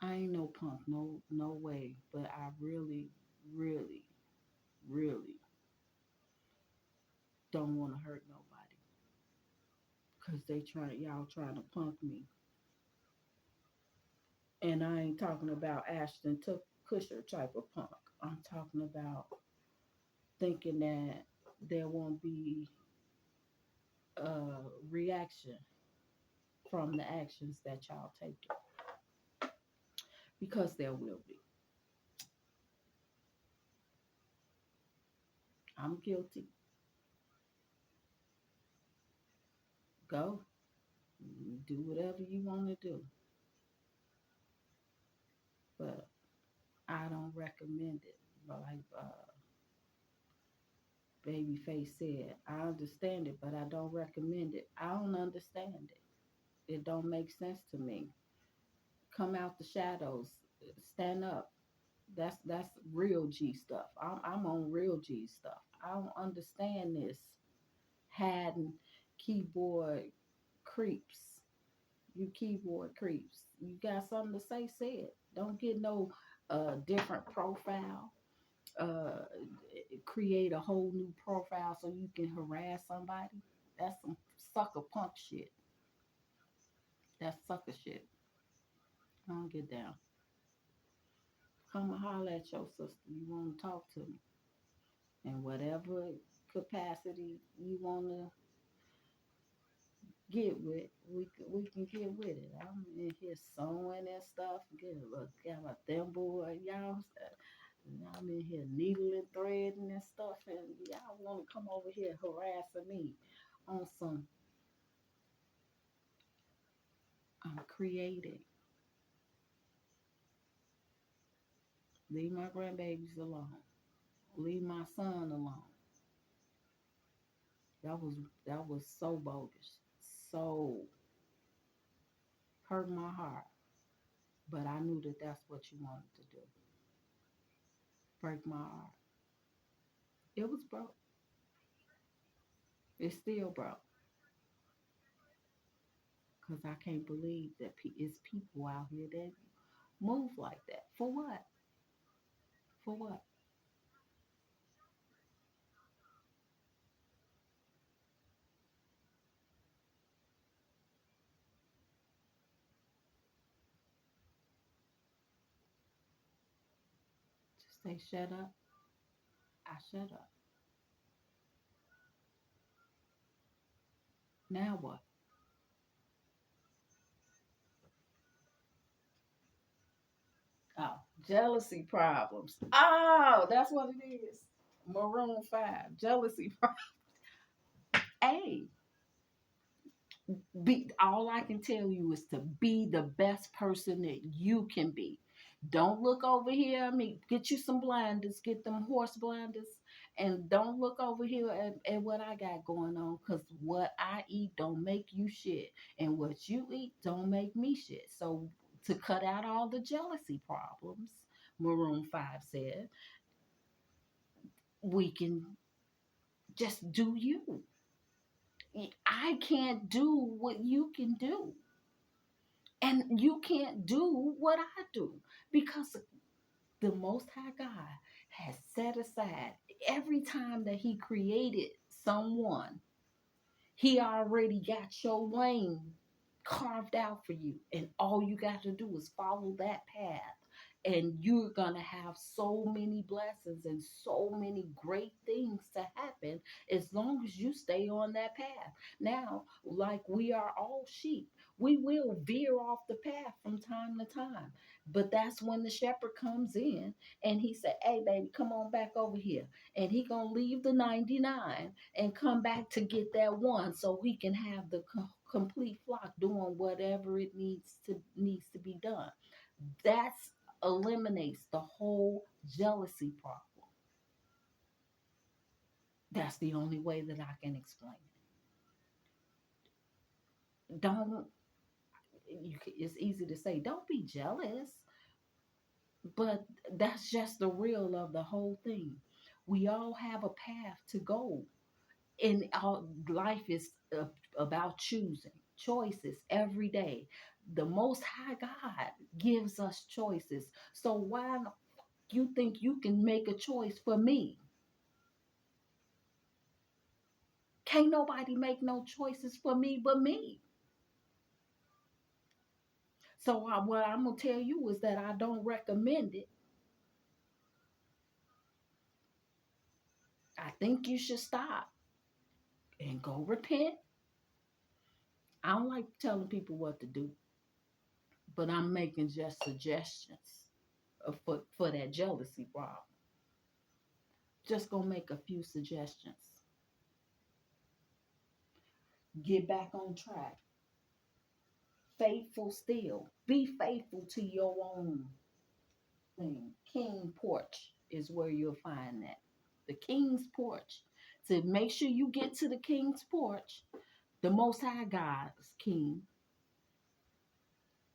I ain't no punk, no way. But I really, really, really don't want to hurt nobody, cause y'all trying to punk me. And I ain't talking about Ashton Kutcher type of punk. I'm talking about thinking that there won't be a reaction from the actions that y'all take, because there will be. I'm guilty. Go do whatever you want to do, but I don't recommend it. Like Babyface said, I understand it, but I don't recommend it. I don't understand it. It don't make sense to me. Come out the shadows, stand up. That's real G stuff. I'm on real G stuff. I don't understand this hiding keyboard creeps. You keyboard creeps. You got something to say, say it. Don't get no different profile. Uh, create a whole new profile so you can harass somebody. That's some sucker punk shit. That's sucker shit. Don't get down. Come and holler at your sister. You want to talk to me in whatever capacity you want to get with. We can get with it. I'm in here sewing and stuff. Got my thimble, y'all. I'm in here needling, threading and stuff, and y'all want to come over here harassing me on some. I'm creating. Leave my grandbabies alone. Leave my son alone. That was that was so bogus, so hurt my heart. But I knew that that's what you wanted to do. Break my heart. It was broke. It's still broke. Cause I can't believe that it's people out here that move like that. For what? For what? Just say shut up. I shut up. Now what? Oh, jealousy problems. Oh, that's what it is. Maroon 5, jealousy. Hey, be all I can tell you is to be the best person that you can be. Don't look over here. I mean, get you some blinders, get them horse blinders, and don't look over here at what I got going on. Cause what I eat don't make you shit, and what you eat don't make me shit. So to cut out all the jealousy problems, Maroon 5 said, we can just do you. I can't do what you can do. And you can't do what I do because the Most High God has set aside every time that He created someone, He already got your lane carved out for you. And all you got to do is follow that path. And you're going to have so many blessings and so many great things to happen as long as you stay on that path. Now, like we are all sheep, we will veer off the path from time to time. But that's when the shepherd comes in and he said, hey, baby, come on back over here. And he going to leave the 99 and come back to get that one so we can have the complete flock doing whatever it needs to be done. That's eliminates the whole jealousy problem. That's the only way that I can explain it. Don't it's easy to say don't be jealous, but that's just the real of the whole thing. We all have a path to go, and our life is about choosing choices every day. The Most High God gives us choices, so why you think you can make a choice for me? Can't nobody make no choices for me but me. So what I'm gonna tell you is that I don't recommend it. I think you should stop and go repent I don't like telling people what to do, but I'm making just suggestions for that jealousy problem. Just gonna make a few suggestions. Get back on track. Faithful still. Be faithful to your own thing. King porch is where you'll find that. The king's porch. To make sure you get to the king's porch, the Most High God's king,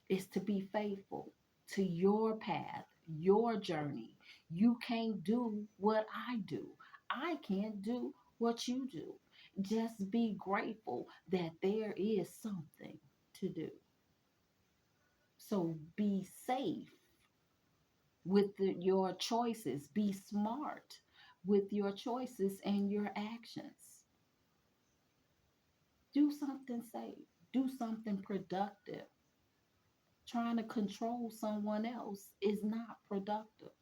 is to be faithful to your path, your journey. You can't do what I do. I can't do what you do. Just be grateful that there is something to do. So be safe with your choices. Be smart with your choices and your actions. Do something safe. Do something productive. Trying to control someone else is not productive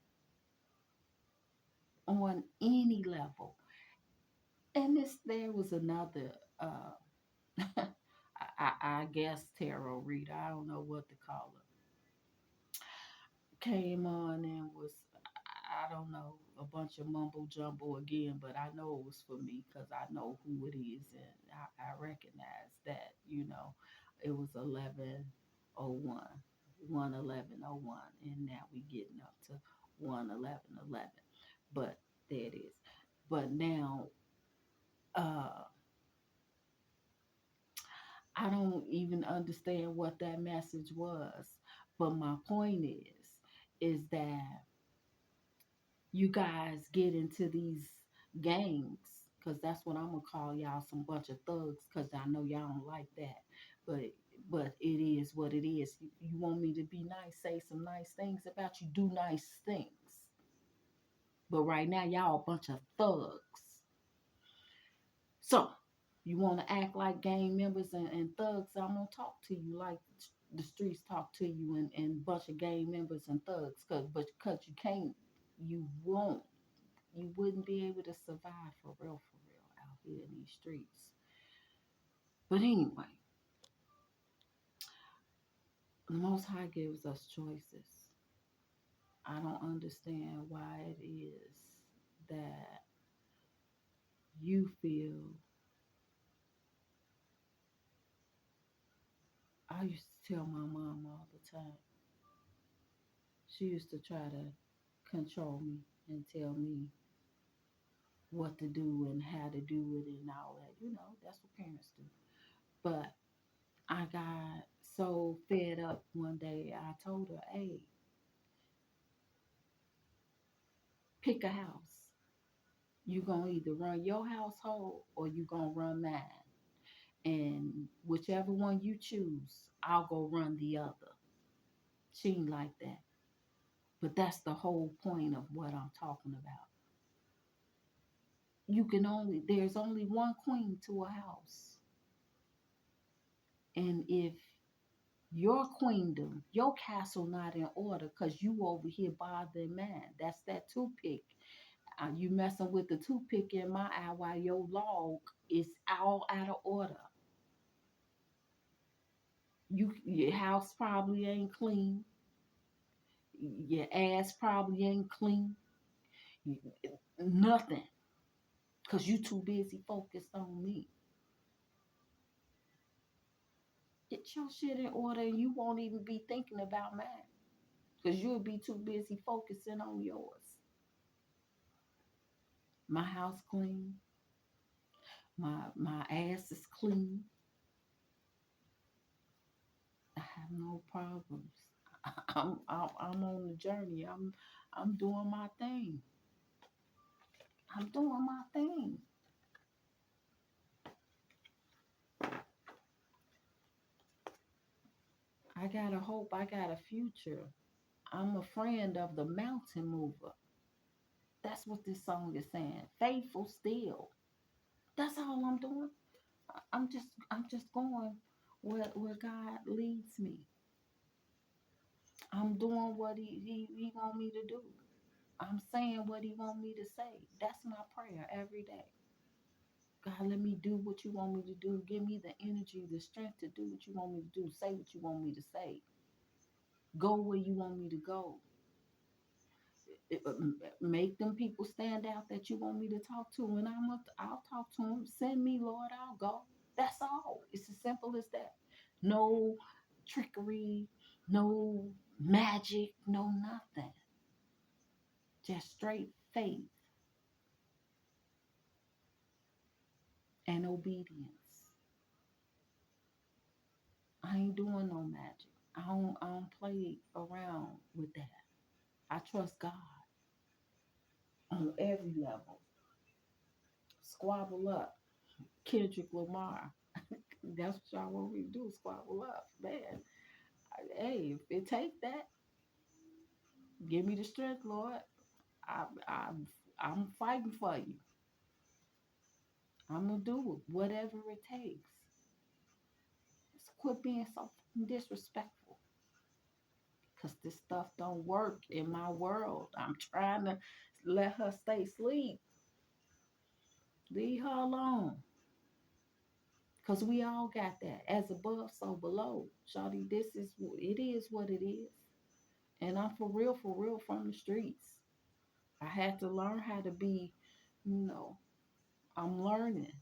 on any level. And there was another, I guess, tarot reader. I don't know what to call her. Came on and was, I don't know, a bunch of mumble jumble again, but I know it was for me because I know who it is, and I recognize that, it was 11:01, 1:11:01, and now we getting up to 1:11:11. But there it is. But now, uh, I don't even understand what that message was. But my point is that you guys get into these gangs, because that's what I'm gonna call y'all, some bunch of thugs, because I know y'all don't like that. But it is what it is. You want me to be nice, say some nice things about you, do nice things. But right now y'all a bunch of thugs. So you want to act like gang members and thugs, I'm gonna talk to you like the streets talk to you, and bunch of gang members and thugs, because you can't, you won't, you wouldn't be able to survive for real out here in these streets. But anyway, the Most High gives us choices. I don't understand why it is that you feel. I used to tell my mom all the time. She used to try to control me and tell me what to do and how to do it and all that. That's what parents do. But I got so fed up one day, I told her, hey, pick a house. You gonna either run your household or you gonna run mine. And whichever one you choose, I'll go run the other. She ain't like that. But that's the whole point of what I'm talking about. There's only one queen to a house. And if your queendom, your castle not in order, because you over here bothering mine, that's that toothpick. You messing with the toothpick in my eye while your log is all out of order. Your house probably ain't clean. Your ass probably ain't clean. Nothing. Because you too busy focused on me. Get your shit in order and you won't even be thinking about mine. Because you'll be too busy focusing on yours. My house clean. My ass is clean. I have no problems. I'm on the journey. I'm doing my thing. I'm doing my thing. I got a hope. I got a future. I'm a friend of the mountain mover. That's what this song is saying. Faithful still. That's all I'm doing. I'm just going where God leads me. I'm doing what he want me to do. I'm saying what he want me to say. That's my prayer every day. God, let me do what you want me to do. Give me the energy, the strength to do what you want me to do. Say what you want me to say. Go where you want me to go. Make them people stand out that you want me to talk to, and I'll talk to them. Send me, Lord, I'll go. That's all. It's as simple as that. No trickery, no magic, no nothing. Just straight faith and obedience. I ain't doing no magic. I don't play around with that. I trust God on every level. Squabble up, Kendrick Lamar. That's what y'all want me to do. Squabble up, man. Hey, if it take that, give me the strength, Lord. I'm fighting for you. I'm gonna do it, whatever it takes. Just quit being so disrespectful, cause this stuff don't work in my world. I'm trying to let her stay asleep. Leave her alone. Cause we all got that. As above, so below. Shawty, it is what it is. And I'm for real from the streets. I had to learn how to be, you know, I'm learning.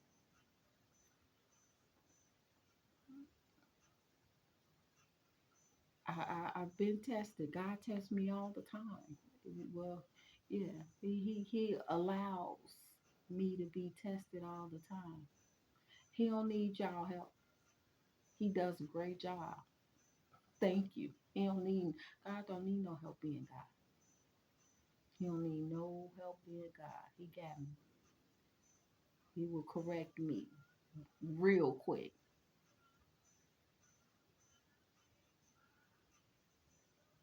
I've been tested. God tests me all the time. Well, yeah, he allows me to be tested all the time. He don't need y'all help. He does a great job. Thank you. God don't need no help being God. He don't need no help being God. He got me. He will correct me real quick.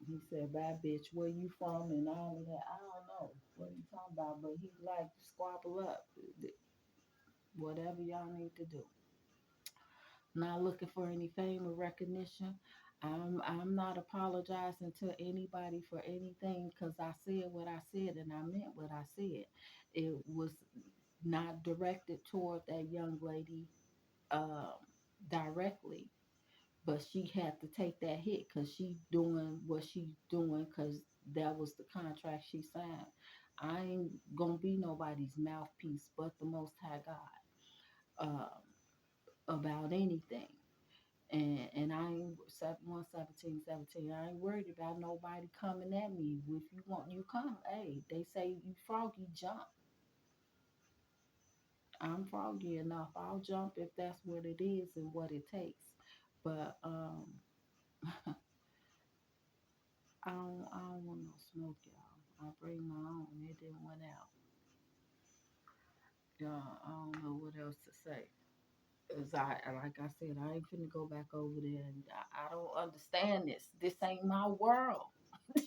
He said, "Bye, bitch. Where you from?" and all of that. I don't know what he talking about, but he like squabble up. Whatever y'all need to do. Not looking for any fame or recognition. I'm not apologizing to anybody for anything because I said what I said and I meant what I said. It was not directed toward that young lady um, directly, but she had to take that hit because she doing what she's doing because that was the contract she signed. I ain't gonna be nobody's mouthpiece but the Most High God about anything. And I ain't 117:17. I ain't worried about nobody coming at me. If you want, you come. Hey, they say you froggy jump. I'm froggy enough. I'll jump if that's what it is and what it takes. But I don't want no smoke, y'all. I bring my own. It didn't went out. I don't know what else to say. Cause like I said, I ain't finna go back over there, and I don't understand this. This ain't my world.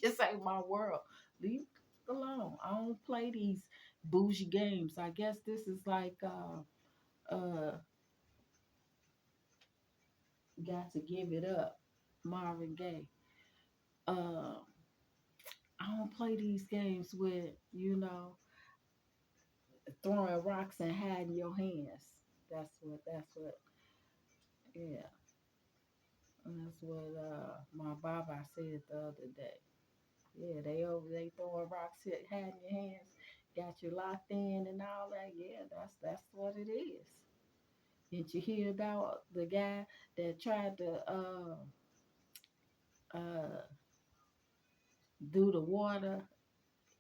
This ain't my world. Leave it alone. I don't play these bougie games. I guess this is like got to give it up. Marvin Gaye. Uh, I don't play these games with throwing rocks and hiding your hands. That's what. Yeah, that's what my Baba said the other day. Yeah, they throwing rocks, hiding your hands, got you locked in and all that. Yeah, that's what it is. Did you hear about the guy that tried to uh do the water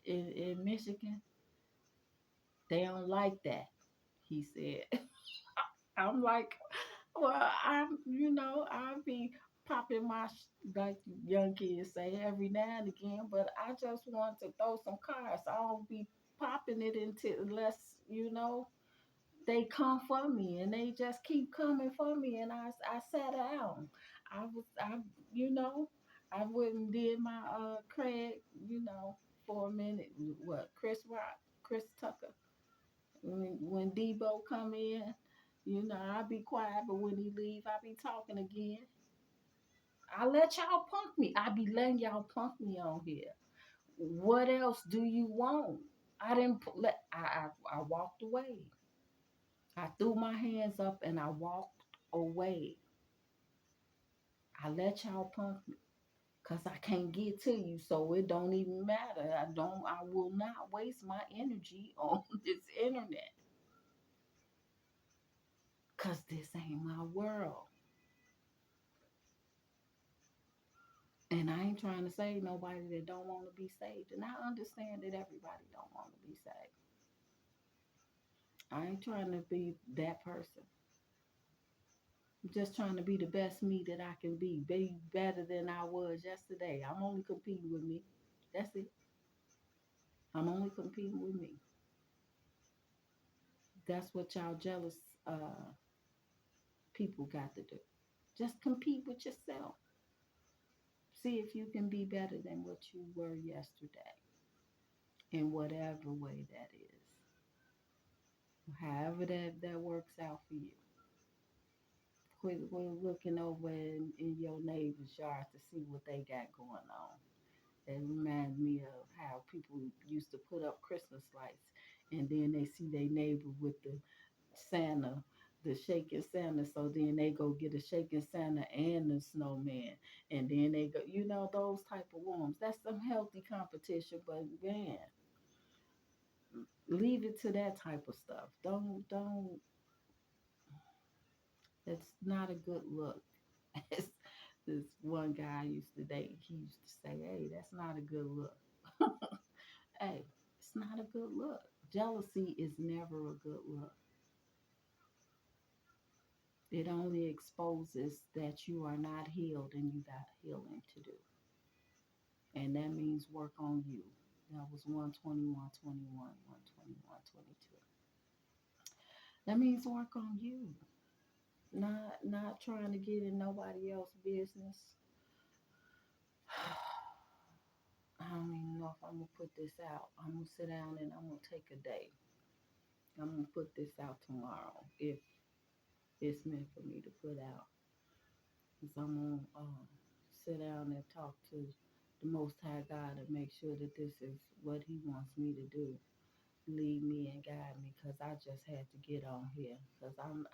in Michigan? They don't like that, he said. I'm like, well, I'll be popping like young kids say every now and again, but I just want to throw some cars. I don't be popping it unless, they come for me and they just keep coming for me and I sat down. I you know, I went and did my Craig, for a minute. What, Chris Rock, Chris Tucker. When Debo come in, I be quiet, but when he leave, I be talking again. I let y'all punk me. I be letting y'all punk me on here. What else do you want? I didn't let. I walked away. I threw my hands up and I walked away. I let y'all punk me because I can't get to you, so it don't even matter. I will not waste my energy on this internet because this ain't my world. And I ain't trying to save nobody that don't want to be saved. And I understand that everybody don't want to be saved. I ain't trying to be that person. I'm just trying to be the best me that I can be better than I was yesterday. I'm only competing with me. That's it. I'm only competing with me. That's what y'all jealous people got to do. Just compete with yourself. See if you can be better than what you were yesterday in whatever way that is. However that works out for you. Quit looking over in your neighbor's yard to see what they got going on. It reminds me of how people used to put up Christmas lights and then they see their neighbor with the Santa, the shaking Santa. So then they go get a shaking Santa and the snowman. And then they go, those type of ones. That's some healthy competition, but man, leave it to that type of stuff. Don't, it's not a good look. As this one guy I used to date, he used to say, hey, that's not a good look. Hey, it's not a good look. Jealousy is never a good look. It only exposes that you are not healed and you got healing to do. And that means work on you. That was 121, 21, 121, 22. That means work on you. Not trying to get in nobody else's business. I don't even know if I'm gonna put this out. I'm gonna sit down and I'm gonna take a day. I'm gonna put this out tomorrow if it's meant for me to put out. Cause I'm gonna sit down and talk to the Most High God and make sure that this is what He wants me to do. Lead me and guide me, cause I just had to get on here. Cause I'm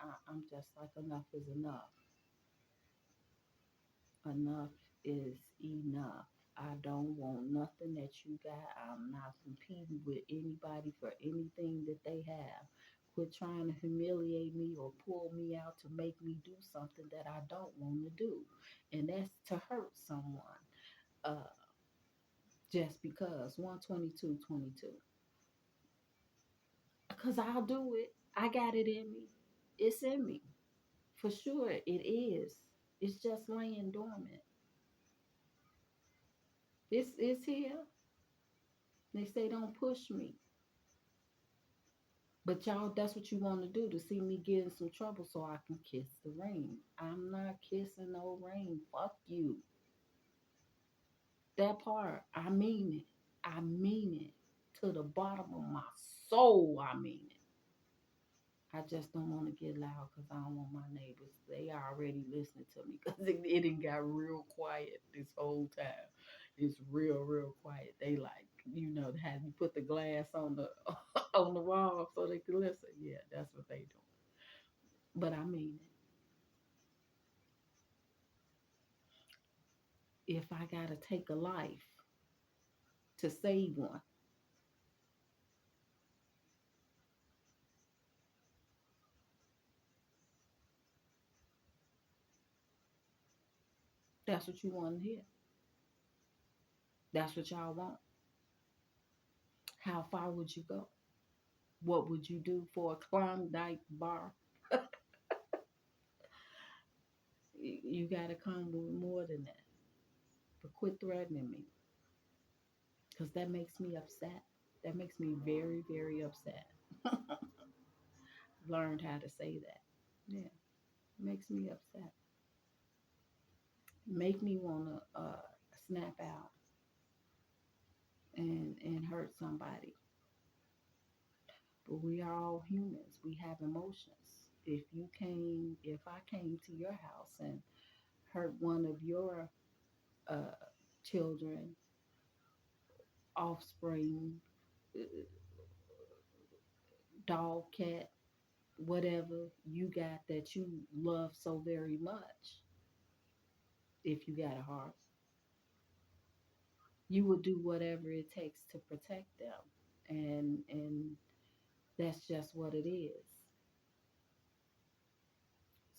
just like enough is enough. Enough is enough. I don't want nothing that you got. I'm not competing with anybody for anything that they have. Quit trying to humiliate me or pull me out to make me do something that I don't want to do. And that's to hurt someone. Uh, just because 122, 22. Because I'll do it. I got it in me. It's in me. For sure it is. It's just laying dormant. It's here. They say don't push me. But y'all, that's what you want to do to see me get in some trouble so I can kiss the rain. I'm not kissing no rain. Fuck you. That part, I mean it. I mean it. To the bottom of my soul, I mean it. I just don't want to get loud because I don't want my neighbors. They already listening to me because it done got real quiet this whole time. It's real quiet. They like, had you put the glass on the on the wall so they could listen. Yeah, that's what they do. But I mean, if I gotta take a life to save one, that's what you want to hear. That's what y'all want. How far would you go? What would you do for a Klondike bar? You gotta come with more than that. But quit threatening me, because that makes me upset. That makes me very, very upset. Learned how to say that. Yeah, it makes me upset. Make me wanna snap out and hurt somebody. But we are all humans. We have emotions. If I came to your house and hurt one of your uh, children, offspring, uh, dog, cat, whatever you got that you love so very much, if you got a heart, you will do whatever it takes to protect them. And that's just what it is.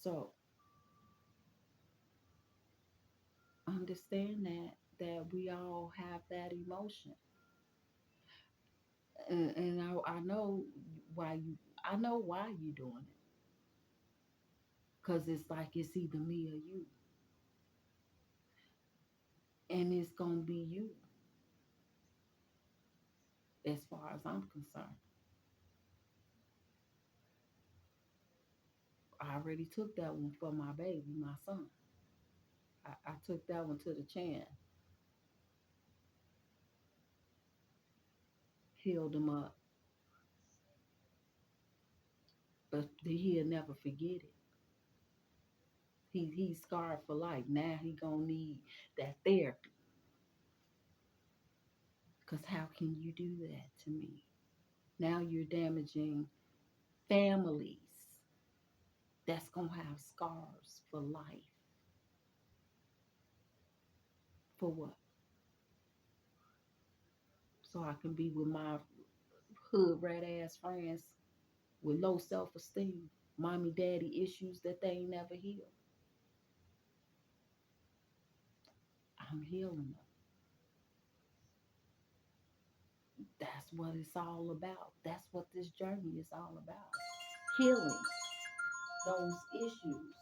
So understand that we all have that emotion. And I know why you doing it, because it's like it's either me or you, and it's gonna be you as far as I'm concerned. I already took that one for my baby, my son. I took that one to the chin, healed him up, but he'll never forget it. He's scarred for life. Now he gonna need that therapy. Cause how can you do that to me? Now you're damaging families that's gonna have scars for life. For what? So I can be with my hood rat ass friends with low self esteem, mommy daddy issues that they ain't never healed. I'm healing them. That's what it's all about. That's what this journey is all about. Healing those issues.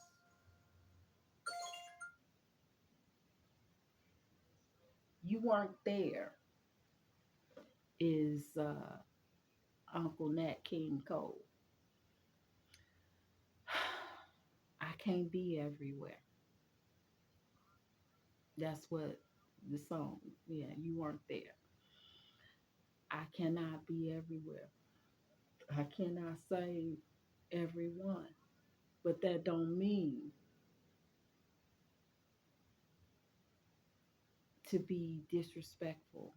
You weren't there is Uncle Nat King Cole. I can't be everywhere. That's what the song, yeah, you weren't there. I cannot be everywhere. I cannot save everyone. But that don't mean to be disrespectful.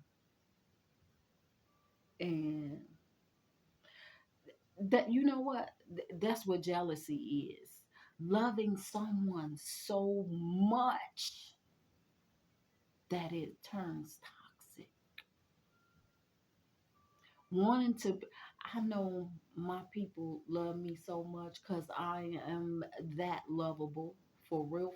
And that, you know what? That's what jealousy is. Loving someone so much that it turns toxic. Wanting to, I know my people love me so much because I am that lovable, for real,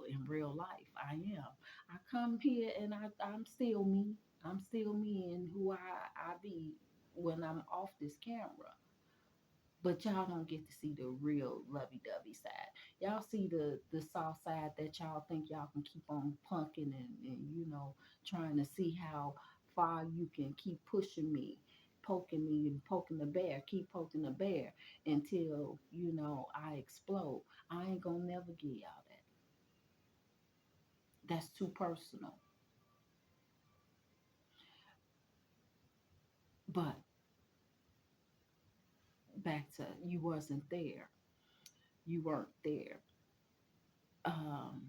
in real life. I am. I come here and I'm still me. I'm still me and who I be when I'm off this camera. But y'all don't get to see the real lovey-dovey side. Y'all see the soft side that y'all think y'all can keep on punking and trying to see how far you can keep pushing me and poking the bear, keep poking the bear until I explode. I ain't gonna never give y'all that. That's too personal. But back to, you wasn't there. You weren't there. um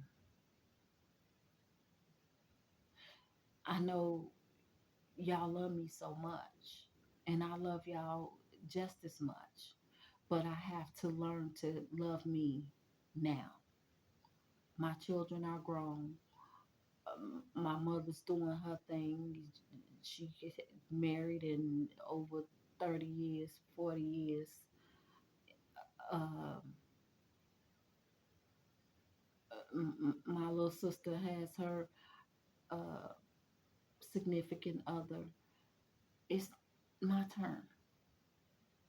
I know y'all love me so much, and I love y'all just as much, but I have to learn to love me now. My children are grown. My mother's doing her thing. She married in over 30 years, 40 years. um, my little sister has her uh, significant other. It's my turn.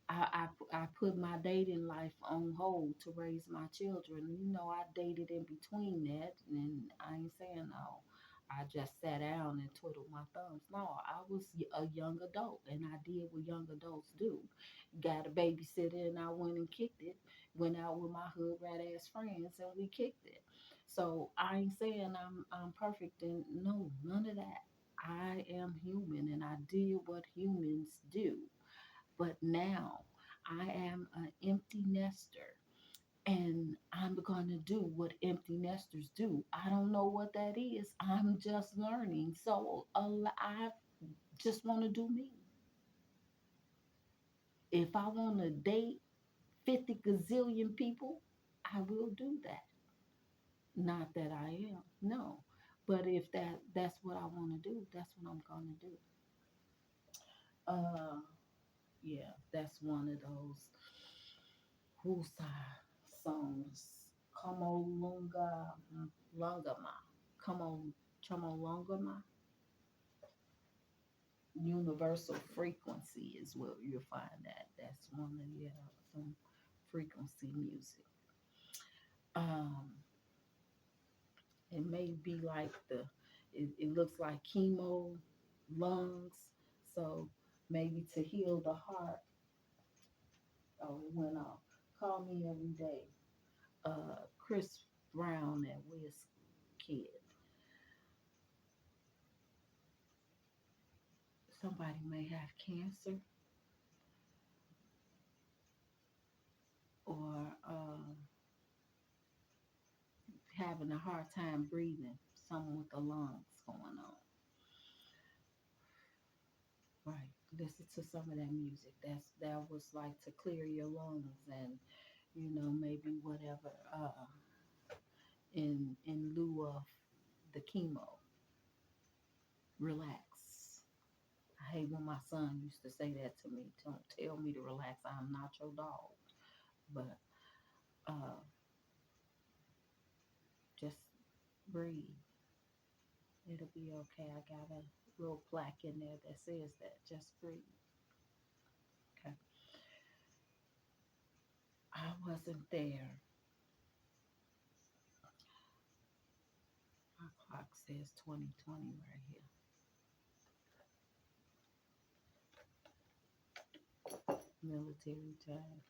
I put my dating life on hold to raise my children. I dated in between that, and I ain't saying no. I just sat down and twiddled my thumbs. No, I was a young adult, and I did what young adults do. Got a babysitter, and I went and kicked it. Went out with my hood rat ass friends, and we kicked it. So I ain't saying I'm perfect, and no, none of that. I am human, and I did what humans do. But now I am an empty nester, and I'm going to do what empty nesters do. I don't know what that is. I'm just learning. So I just want to do me. If I want to date 50 gazillion people, I will do that. Not that I am, no. But if that's what I want to do, that's what I'm gonna do. Uh, yeah, that's one of those Wusa songs. Como lunga lungama. Como Chomo lungama. Universal frequency is where you'll find that. That's one of some frequency music. Um, it may be like it looks like chemo lungs. So maybe to heal the heart. Oh, it went off. Call me every day. Chris Brown and Wiz Kid. Somebody may have cancer or having a hard time breathing. Someone with the lungs going on. Right. Listen to some of that music. That was like to clear your lungs and maybe whatever in lieu of the chemo. Relax. I hate when my son used to say that to me. Don't tell me to relax. I'm not your dog. But uh, just breathe. It'll be okay. I got a little plaque in there that says that. Just breathe. Okay. I wasn't there. My clock says 2020 right here. Military time.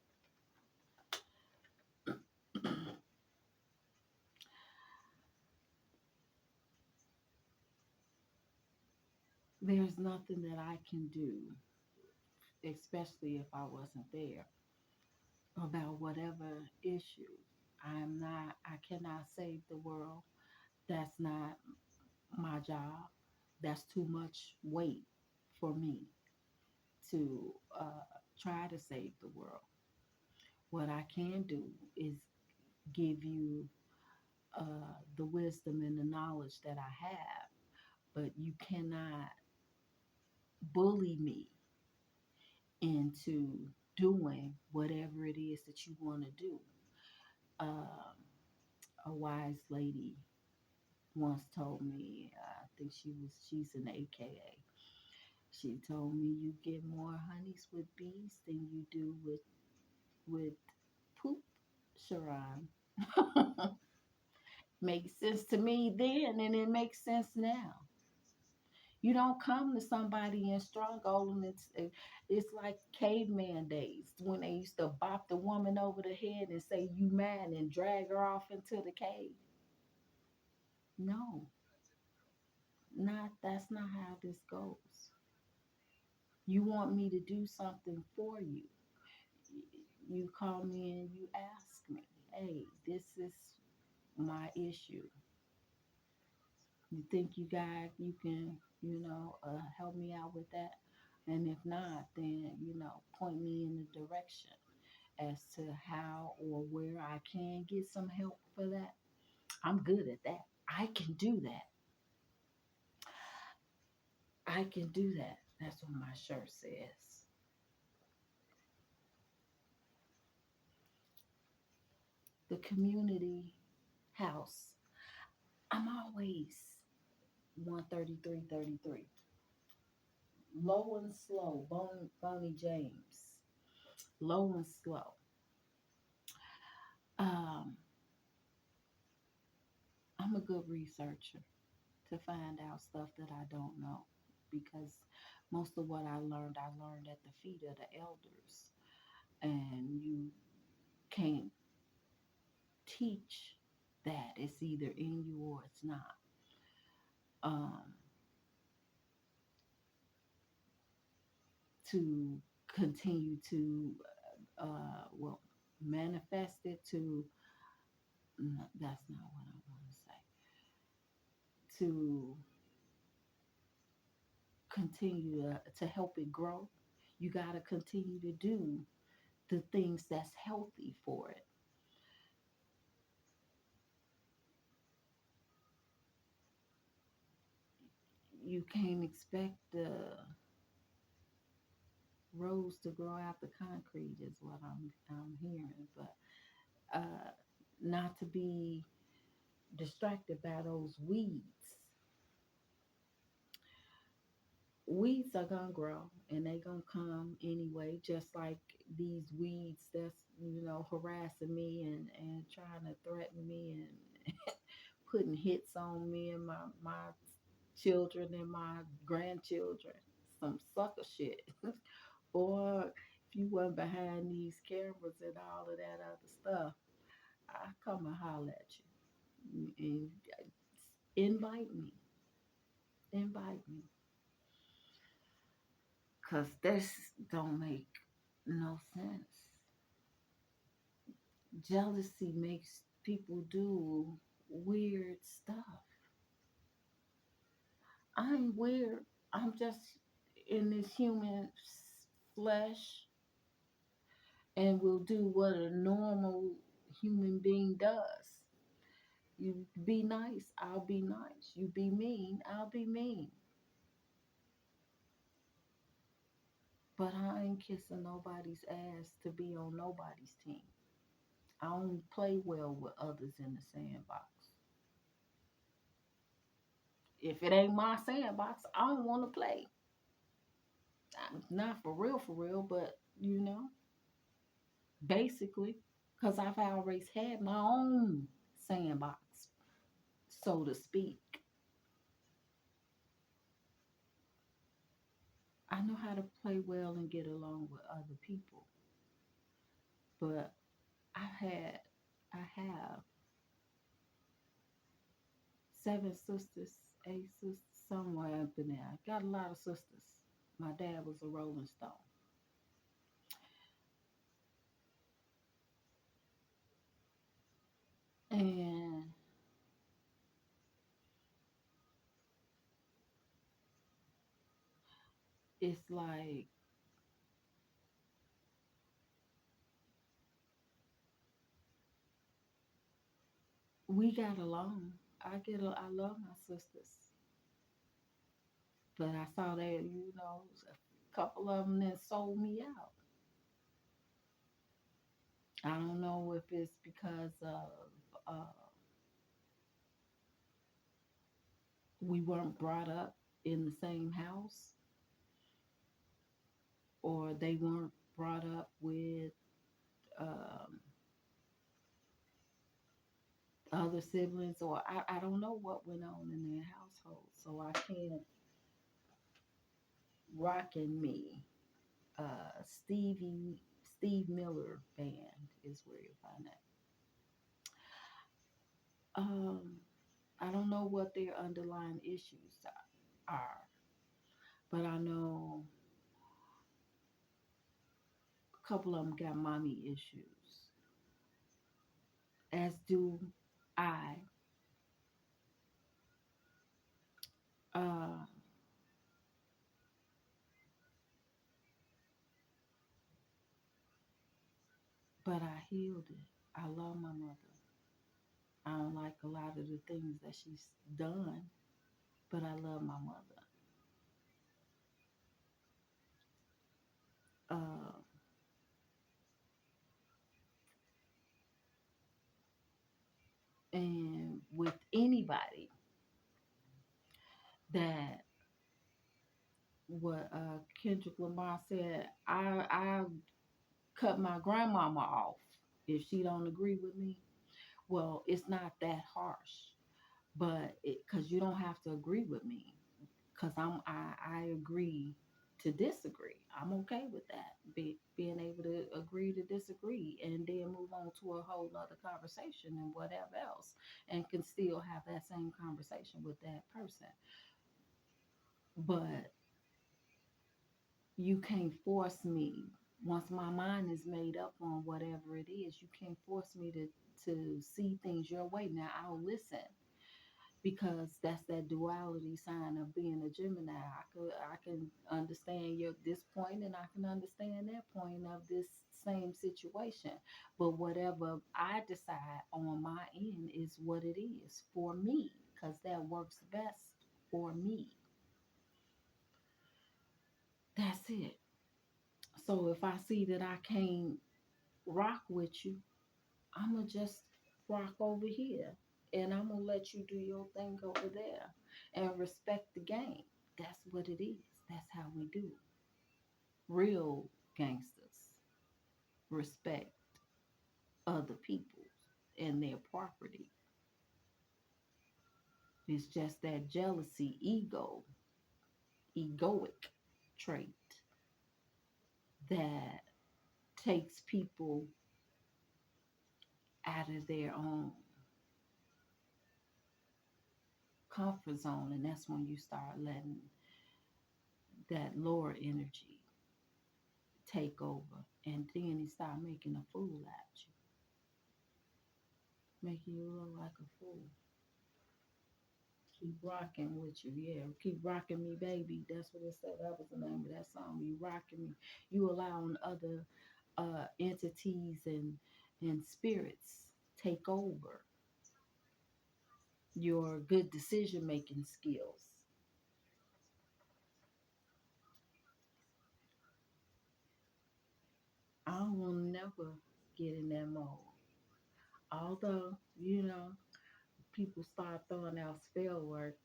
There's nothing that I can do, especially if I wasn't there, about whatever issue. I cannot save the world. That's not my job. That's too much weight for me to try to save the world. What I can do is give you the wisdom and the knowledge that I have, but you cannot bully me into doing whatever it is that you want to do. Um, a wise lady once told me, I think she's an AKA. She told me you get more honeys with bees than you do with poop, Sharon. Makes sense to me then, and it makes sense now. You don't come to somebody in stronghold, and it's like caveman days when they used to bop the woman over the head and say you mad and drag her off into the cave. No, not that's not how this goes. You want me to do something for you. You call me and you ask me, hey, this is my issue. You think you can, help me out with that? And if not, then, point me in the direction as to how or where I can get some help for that. I'm good at that. I can do that. I can do that. That's what my shirt says. The community house. I'm always 13333. Low and slow. Bonnie James. Low and slow. Um, I'm a good researcher to find out stuff that I don't know because most of what I learned at the feet of the elders. And you can't teach that. It's either in you or it's not. Um, to continue to, well, manifest it to, no, that's not what I want to say. To continue to help it grow, you got to continue to do the things that's healthy for it. You can't expect the rose to grow out the concrete is what I'm hearing, but uh, not to be distracted by those weeds. Weeds are gonna grow and they gonna come anyway, just like these weeds that's harassing me and trying to threaten me and putting hits on me and my children and my grandchildren. Some sucker shit. Or if you wasn't behind these cameras and all of that other stuff, I come and holler at you and invite me, invite me, cause this don't make no sense. Jealousy makes people do weird stuff. I ain't weird. I'm just in this human flesh and will do what a normal human being does. You be nice, I'll be nice. You be mean, I'll be mean. But I ain't kissing nobody's ass to be on nobody's team. I don't play well with others in the sandbox. If it ain't my sandbox, I don't want to play. Not for real, but basically, because I've always had my own sandbox, so to speak. I know how to play well and get along with other people, but I had, I have 7 sisters, 8 sisters, somewhere up in there. I got a lot of sisters. My dad was a Rolling Stone, and it's like we got along. I love my sisters, but I saw that a couple of them that sold me out. I don't know if it's because of we weren't brought up in the same house, or they weren't brought up with um, other siblings, or I don't know what went on in their household, so I can't rock in me. Steve Miller Band is where you find that. Um, I don't know what their underlying issues are, but I know a couple of them got mommy issues, as do I. Uh, but I healed it. I love my mother. I don't like a lot of the things that she's done, but I love my mother. Uh, and with anybody that what Kendrick Lamar said, I cut my grandmama off if she don't agree with me. Well, it's not that harsh, but because you don't have to agree with me, because I agree to disagree. I'm okay with that. Being able to agree to disagree and then move on to a whole nother conversation and whatever else, and can still have that same conversation with that person. But you can't force me. Once my mind is made up on whatever it is, you can't force me to see things your way. Now I'll listen. because that's that duality sign of being a Gemini. I can understand your this point, and I can understand that point of this same situation. But whatever I decide on my end is what it is for me, because that works best for me. That's it. So if I see that I can't rock with you, I'ma just rock over here. And I'm gonna let you do your thing over there and respect the game. That's what it is. That's how we do. Real gangsters respect other people and their property. It's just that jealousy, egoic trait that takes people out of their own comfort zone. And that's when you start letting that lower energy take over. And then he start making a fool out you, making you look like a fool. Keep rocking with you, yeah. Keep rocking me, baby. That's what it said. That was the name of that song. You rocking me. You allowing other entities and spirits take over your good decision making skills. I will never get in that mode. Although, people start throwing out spell work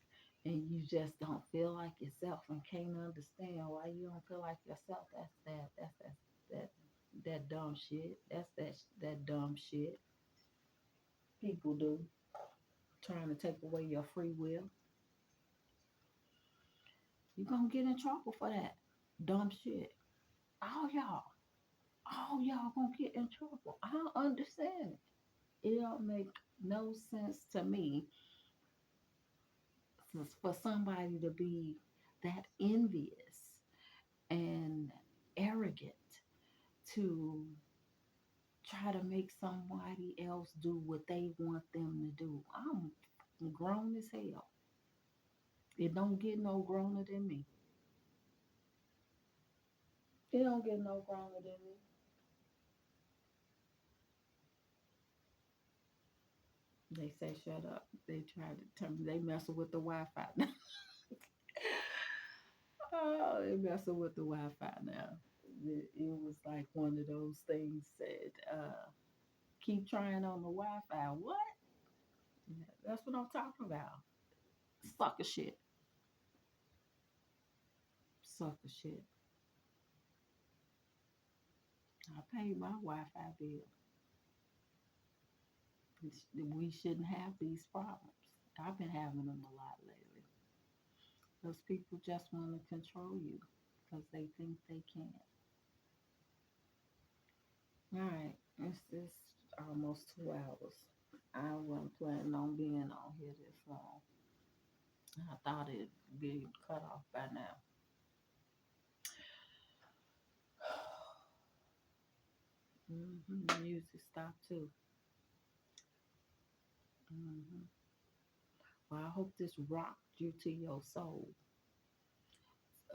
and you just don't feel like yourself and can't understand why you don't feel like yourself. That's that dumb shit. That's that dumb shit people do, trying to take away your free will. You're gonna get in trouble for that dumb shit. All y'all, all y'all gonna get in trouble. I don't understand it. It don't make no sense to me for somebody to be that envious and arrogant to try to make somebody else do what they want them to do. I'm grown as hell. It don't get no growner than me. It don't get no growner than me. They say shut up. They try to tell me they messing with the Wi-Fi now. Oh, they messing with the Wi-Fi now. It was like one of those things said, keep trying on the Wi-Fi. What? Yeah, that's what I'm talking about. Sucker shit. Sucker shit. I paid my Wi-Fi bill. We shouldn't have these problems. I've been having them a lot lately. Those people just want to control you because they think they can. All right, it's almost 2 hours. I wasn't planning on being on here this long. I thought it'd be cut off by now. Music stopped too. hmm Well, I hope this rocked you to your soul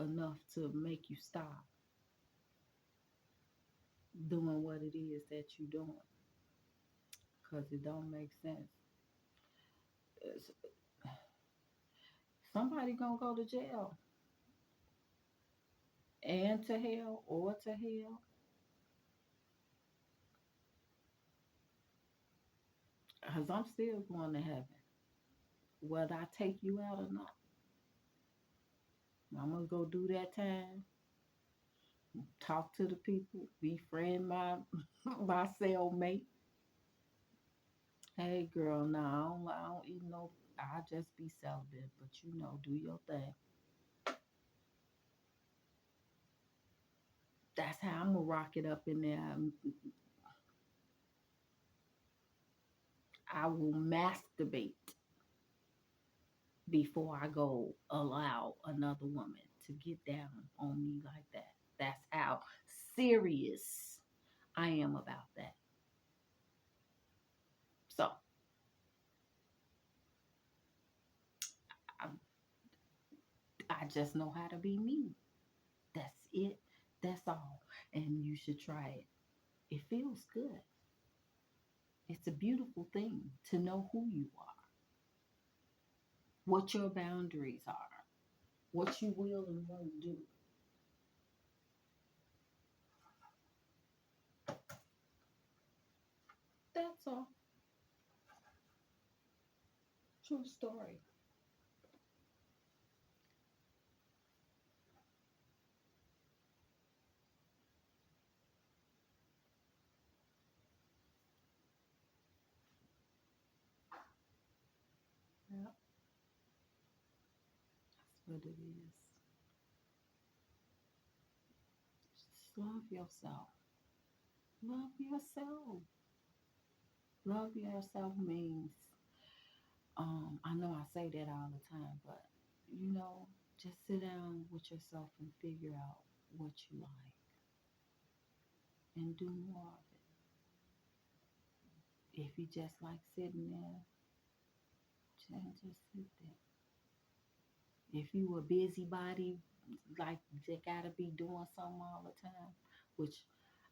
enough to make you stop doing what it is that you're doing, because it don't make sense. It's- Somebody gonna go to jail and to hell or to hell, because I'm still going to heaven. Whether I take you out or not, I'm gonna go do that time, talk to the people, befriend my my cellmate. Hey girl, no, I don't eat no. I just be celibate, but do your thing. That's how I'm gonna rock it up in there. I will masturbate before I go allow another woman to get down on me like that. That's how serious I am about that. So I just know how to be me. That's it. That's all. And you should try it. It feels good. It's a beautiful thing to know who you are, what your boundaries are, what you will and won't do. That's all. True story. Yeah, that's what it is. Just love yourself. Love yourself. Love yourself means, I know I say that all the time, but you know, just sit down with yourself and figure out what you like and do more of it. If you just like sitting there, just sit there. If you a busybody, like you gotta be doing something all the time, which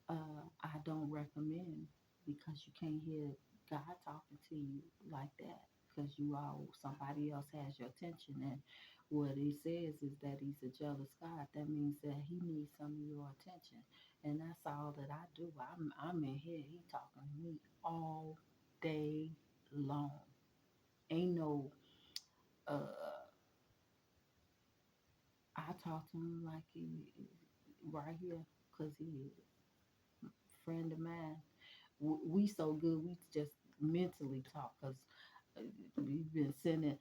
I don't recommend because you can't hear God talking to you like that because you all somebody else has your attention, and what he says is that he's a jealous God. That means that he needs some of your attention, and that's all that I do. I'm in here. He talking to me all day long. Ain't no I talk to him like he right here because he is a friend of mine. We so good we just mentally talk because we've been sending.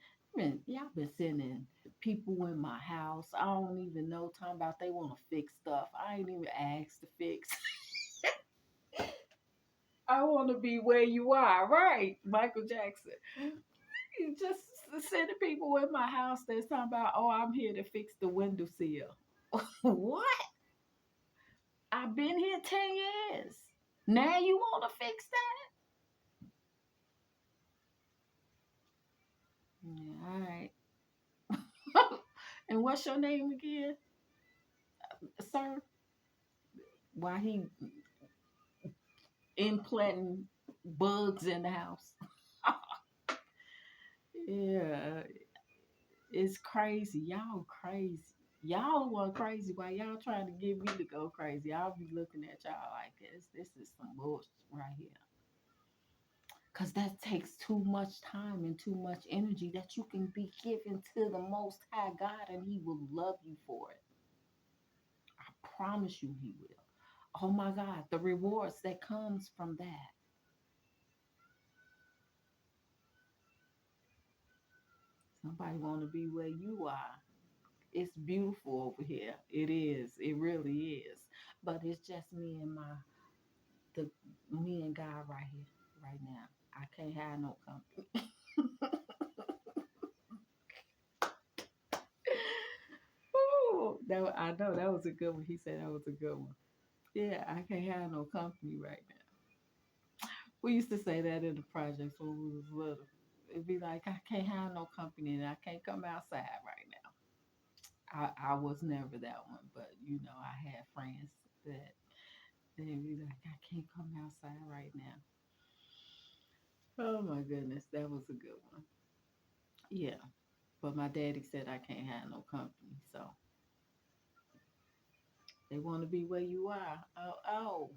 Y'all been sending people in my house. I don't even know. Talking about they want to fix stuff. I ain't even asked to fix. I want to be where you are, right? Michael Jackson. You just sending people in my house that's talking about, oh, I'm here to fix the windowsill. What? I've been here 10 years. Now you want to fix that? Yeah, all right. And what's your name again, sir? Why he implanting bugs in the house? Yeah, it's crazy. Y'all crazy. Y'all want crazy while y'all trying to get me to go crazy. I'll be looking at y'all like this. This is some bullshit right here. Because that takes too much time and too much energy that you can be given to the Most High God, and He will love you for it. I promise you He will. Oh my God, the rewards that comes from that. Somebody want to be where you are. It's beautiful over here. It is. It really is. But it's just the me and God right here, right now. I can't have no company. Ooh, that I know that was a good one. He said that was a good one. Yeah, I can't have no company right now. We used to say that in the projects when we was little. It'd be like I can't have no company and I can't come outside right now. I was never that one, but you know I had friends that they'd be like I can't come outside right now. Oh my goodness, that was a good one. Yeah, but my daddy said I can't have no company, so they want to be where you are. Oh,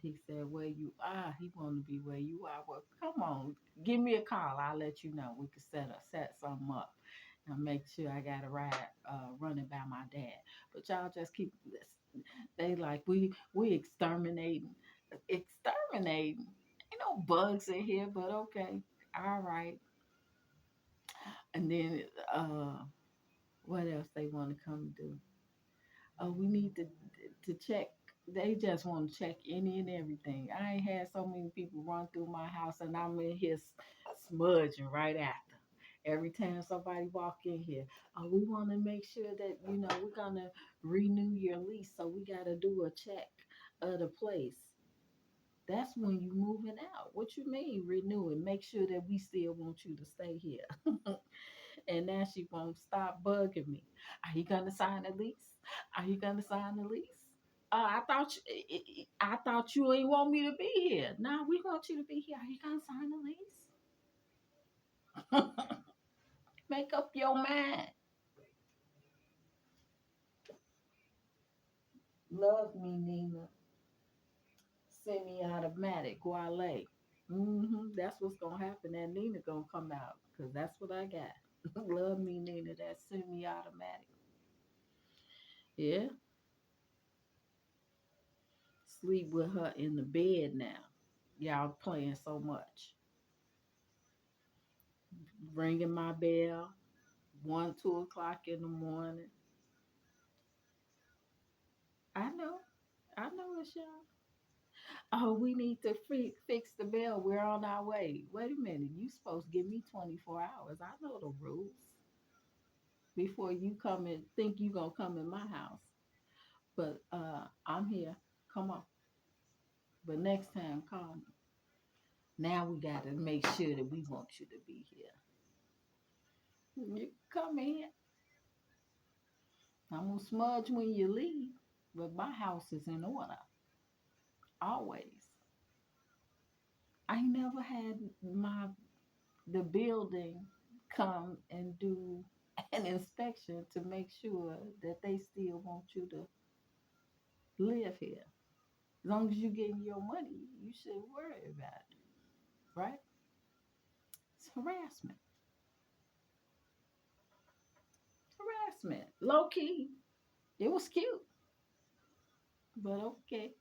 he said, where you are, he want to be where you are. Well, come on, give me a call. I'll let you know. We could set something up and make sure I got a ride running by my dad. But y'all just keep this. They like we exterminating, exterminating. Ain't no bugs in here, but okay, all right. And then what else they want to come do? Oh, we need to check. They just want to check any and everything. I ain't had so many people run through my house, and I'm in here smudging right after. Every time somebody walk in here, oh, we want to make sure that we're gonna renew your lease, so we gotta do a check of the place. That's when you moving out. What you mean renewing? Make sure that we still want you to stay here. And now she won't stop bugging me. Are you gonna sign the lease? Are you gonna sign the lease? I thought you ain't want me to be here. Nah, we want you to be here. Are you gonna sign the lease? Make up your mind. Love me, Nina. Semi-automatic Wale. That's what's gonna happen. That Nina gonna come out because that's what I got. Love me, Nina. That's semi-automatic. Yeah, sleep with her in the bed now. Y'all playing so much, ringing my bell. 1, 2 o'clock in the morning. I know it's y'all. Oh, we need to fix the bell. We're on our way. Wait a minute. You supposed to give me 24 hours. I know the rules before you come and think you gonna come in my house. But I'm here. Come on. But next time, call me. Now we got to make sure that we want you to be here. You come in. I'm gonna smudge when you leave, but my house is in order always. I never had the building come and do an inspection to make sure that they still want you to live here. As long as you getting your money, you should worry about it, right? It's harassment. Harassment. Low key. It was cute, but okay.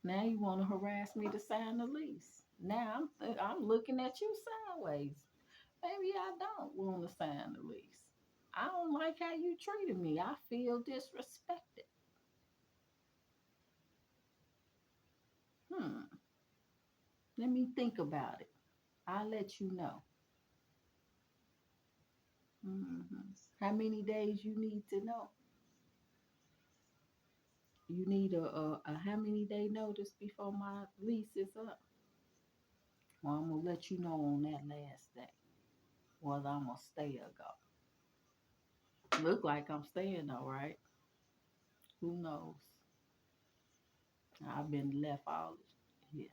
Now you want to harass me to sign the lease. Now I'm looking at you sideways. Maybe I don't want to sign the lease. I don't like how you treated me. I feel disrespected. Hmm. Let me think about it. I'll let you know. How many days you need to know? You need a how many day notice before my lease is up? Well, I'm gonna let you know on that last day whether I'm gonna stay or go. Look like I'm staying though, right? Who knows? I've been left all here.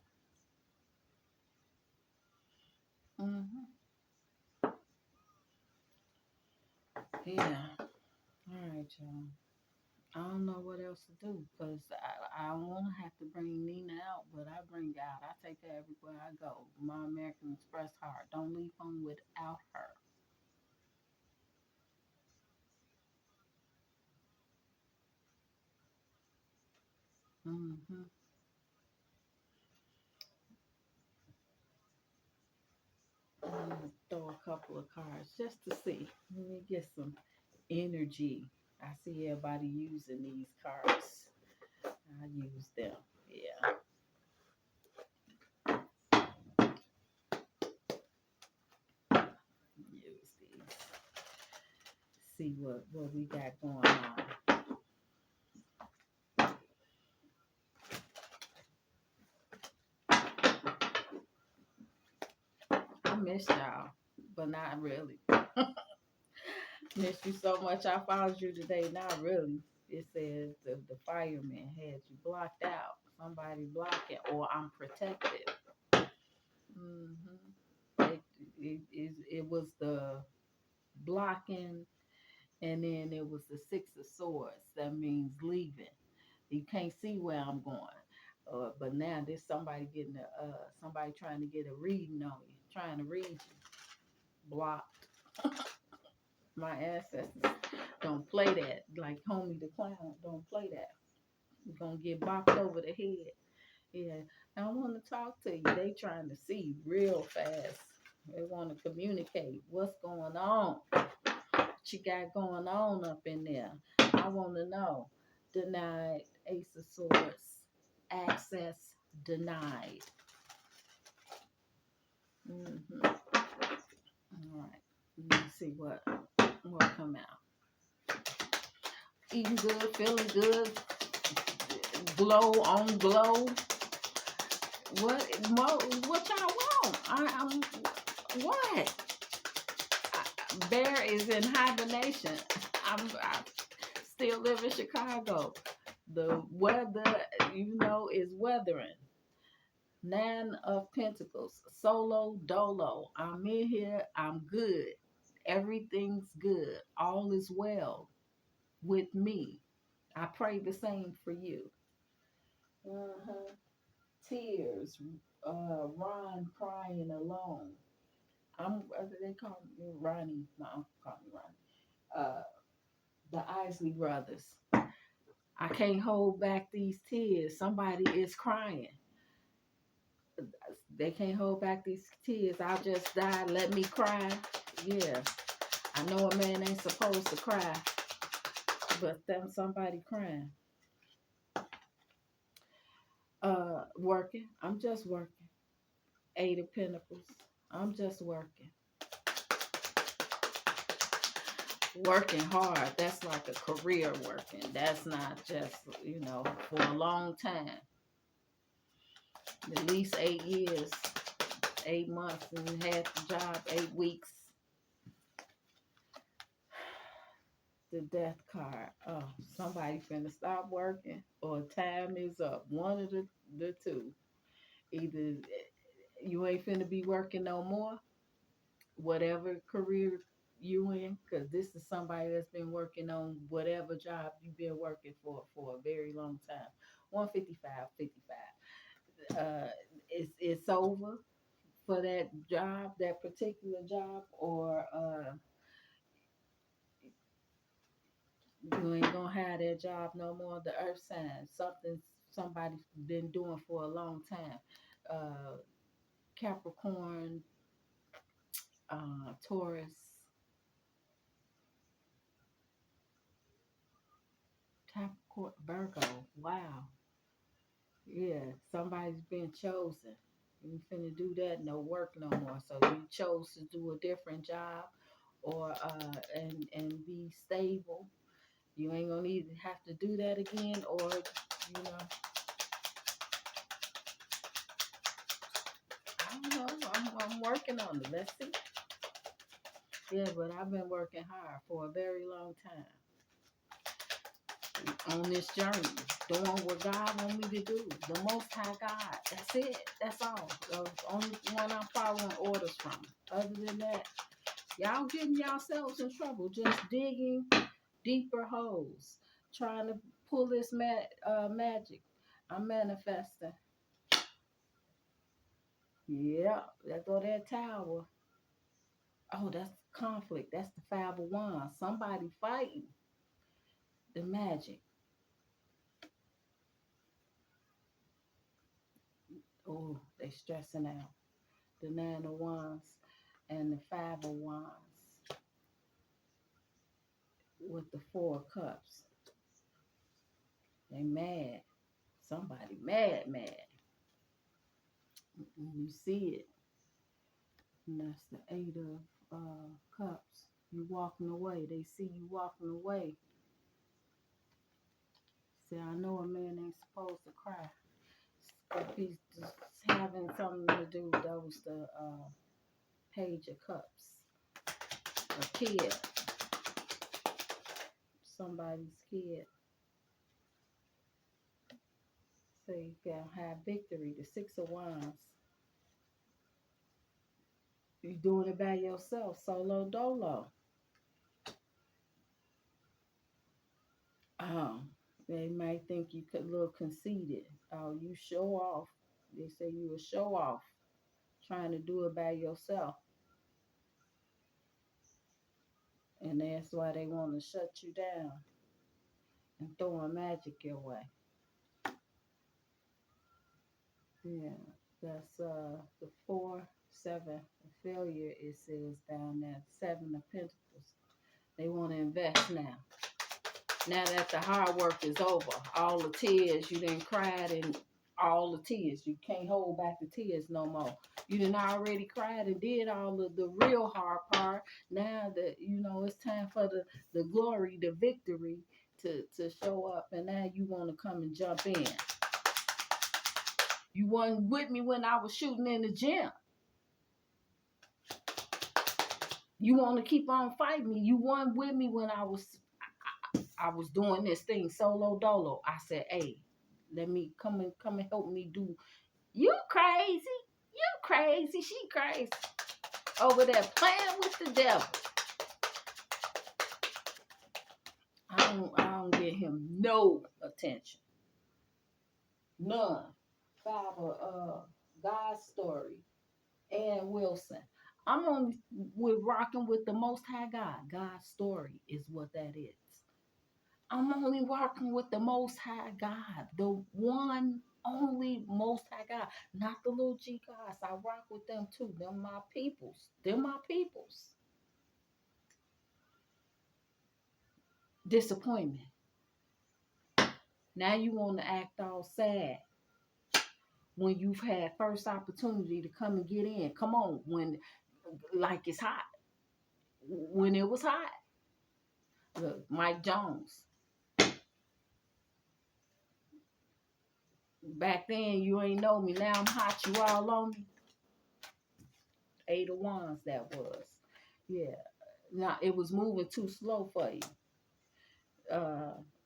hmm Yeah. All right, y'all. I don't know what else to do because I don't want to have to bring Nina out, but I bring her out. I take her everywhere I go. My American Express heart. Don't leave home without her. hmm I'm gonna throw a couple of cards just to see. Let me get some energy. I see everybody using these cards. I use them. Yeah, use these. See what we got going on. I miss y'all, but not really. Missed you so much. I found you today. Not really. It says the fireman had you blocked out. Somebody blocking, or I'm protected. It was the blocking, and then it was the 6 of Swords. That means leaving. You can't see where I'm going. But now there's somebody getting somebody trying to get a reading on you, trying to read you. Blocked. My ancestors don't play that. Like Homie the Clown, don't play that. You're gonna get bopped over the head. Yeah. I want to talk to you. They trying to see real fast. They want to communicate what's going on. What you got going on up in there? I want to know. Denied. Ace of Swords. Access denied. All right. Let me see what come out. Eating good, feeling good, glow on glow. What y'all want? I'm what? Bear is in hibernation. I still live in Chicago. The weather, is weathering. Nine of Pentacles, solo dolo. I'm in here. I'm good. Everything's good. All is well with me. I pray the same for you. Uh-huh. Tears. Ron crying alone. They call me Ronnie. My uncle called me Ronnie. The Isley brothers. I can't hold back these tears. Somebody is crying. They can't hold back these tears. I just died. Let me cry. Yeah. I know a man ain't supposed to cry, but then somebody crying. Working. I'm just working. Eight of Pentacles. I'm just working. Working hard. That's like a career working. That's not just, for a long time. At least 8 years, 8 months, and had the job 8 weeks. The death card. Oh, somebody finna stop working or time is up. One of the two. Either you ain't finna be working no more, whatever career you in, because this is somebody that's been working on whatever job you've been working for a very long time. 155.55. It's over for that job, that particular job, or you ain't gonna have that job no more. The earth sign, somebody's been doing for a long time. Capricorn, Taurus, Capricorn, Virgo. Wow. Yeah, somebody's been chosen. You finna do that, no work no more. So you chose to do a different job, or and be stable. You ain't gonna either have to do that again, or I don't know. I'm working on it. Let's see. Yeah, but I've been working hard for a very long time on this journey, doing what God want me to do. The Most High God. That's it. That's all. The only one I'm following orders from. Other than that, y'all getting yourselves in trouble. Just digging deeper holes, trying to pull this magic. I'm manifesting. Yeah, there go that tower. Oh, that's conflict. That's the 5 of Wands. Somebody fighting the magic. Oh, they stressing out. The 9 of Wands and the 5 of Wands with the 4 of Cups. They mad. Somebody mad. You see it. And that's the 8 of Cups. You walking away. They see you walking away. Say, I know a man ain't supposed to cry. If he's just having something to do, that was the Page of Cups. A kid. Somebody's kid. So you can have victory. The 6 of Wands. You're doing it by yourself. Solo dolo. They might think you a little conceited. Oh, you show off. They say you a show off. Trying to do it by yourself. And that's why they want to shut you down and throwing magic your way. Yeah, that's the 4-7 failure. It says down there, 7 of Pentacles. They want to invest now. Now that the hard work is over, all the tears you didn't cried, and all the tears, you can't hold back the tears no more. You done already cried and did all of the real hard part. Now that it's time for the glory, the victory to show up, and now you want to come and jump in. You wasn't with me when I was shooting in the gym. You want to keep on fighting me. You weren't with me when I was doing this thing solo dolo. I said, hey, let me come and help me do. You crazy. You crazy. She crazy. Over there playing with the devil. I don't give him no attention. None. Five God's story. And Wilson. I'm on with rocking with the Most High God. God's story is what that is. I'm only working with the Most High God, the one only Most High God, not the little G gods. I rock with them too. They're my peoples. They're my peoples. Disappointment. Now you want to act all sad when you've had first opportunity to come and get in. Come on, when like it's hot. When it was hot. Look, Mike Jones. Back then you ain't know me. Now I'm hot. You all on me. 8 of Wands that was. Yeah. Now it was moving too slow for you.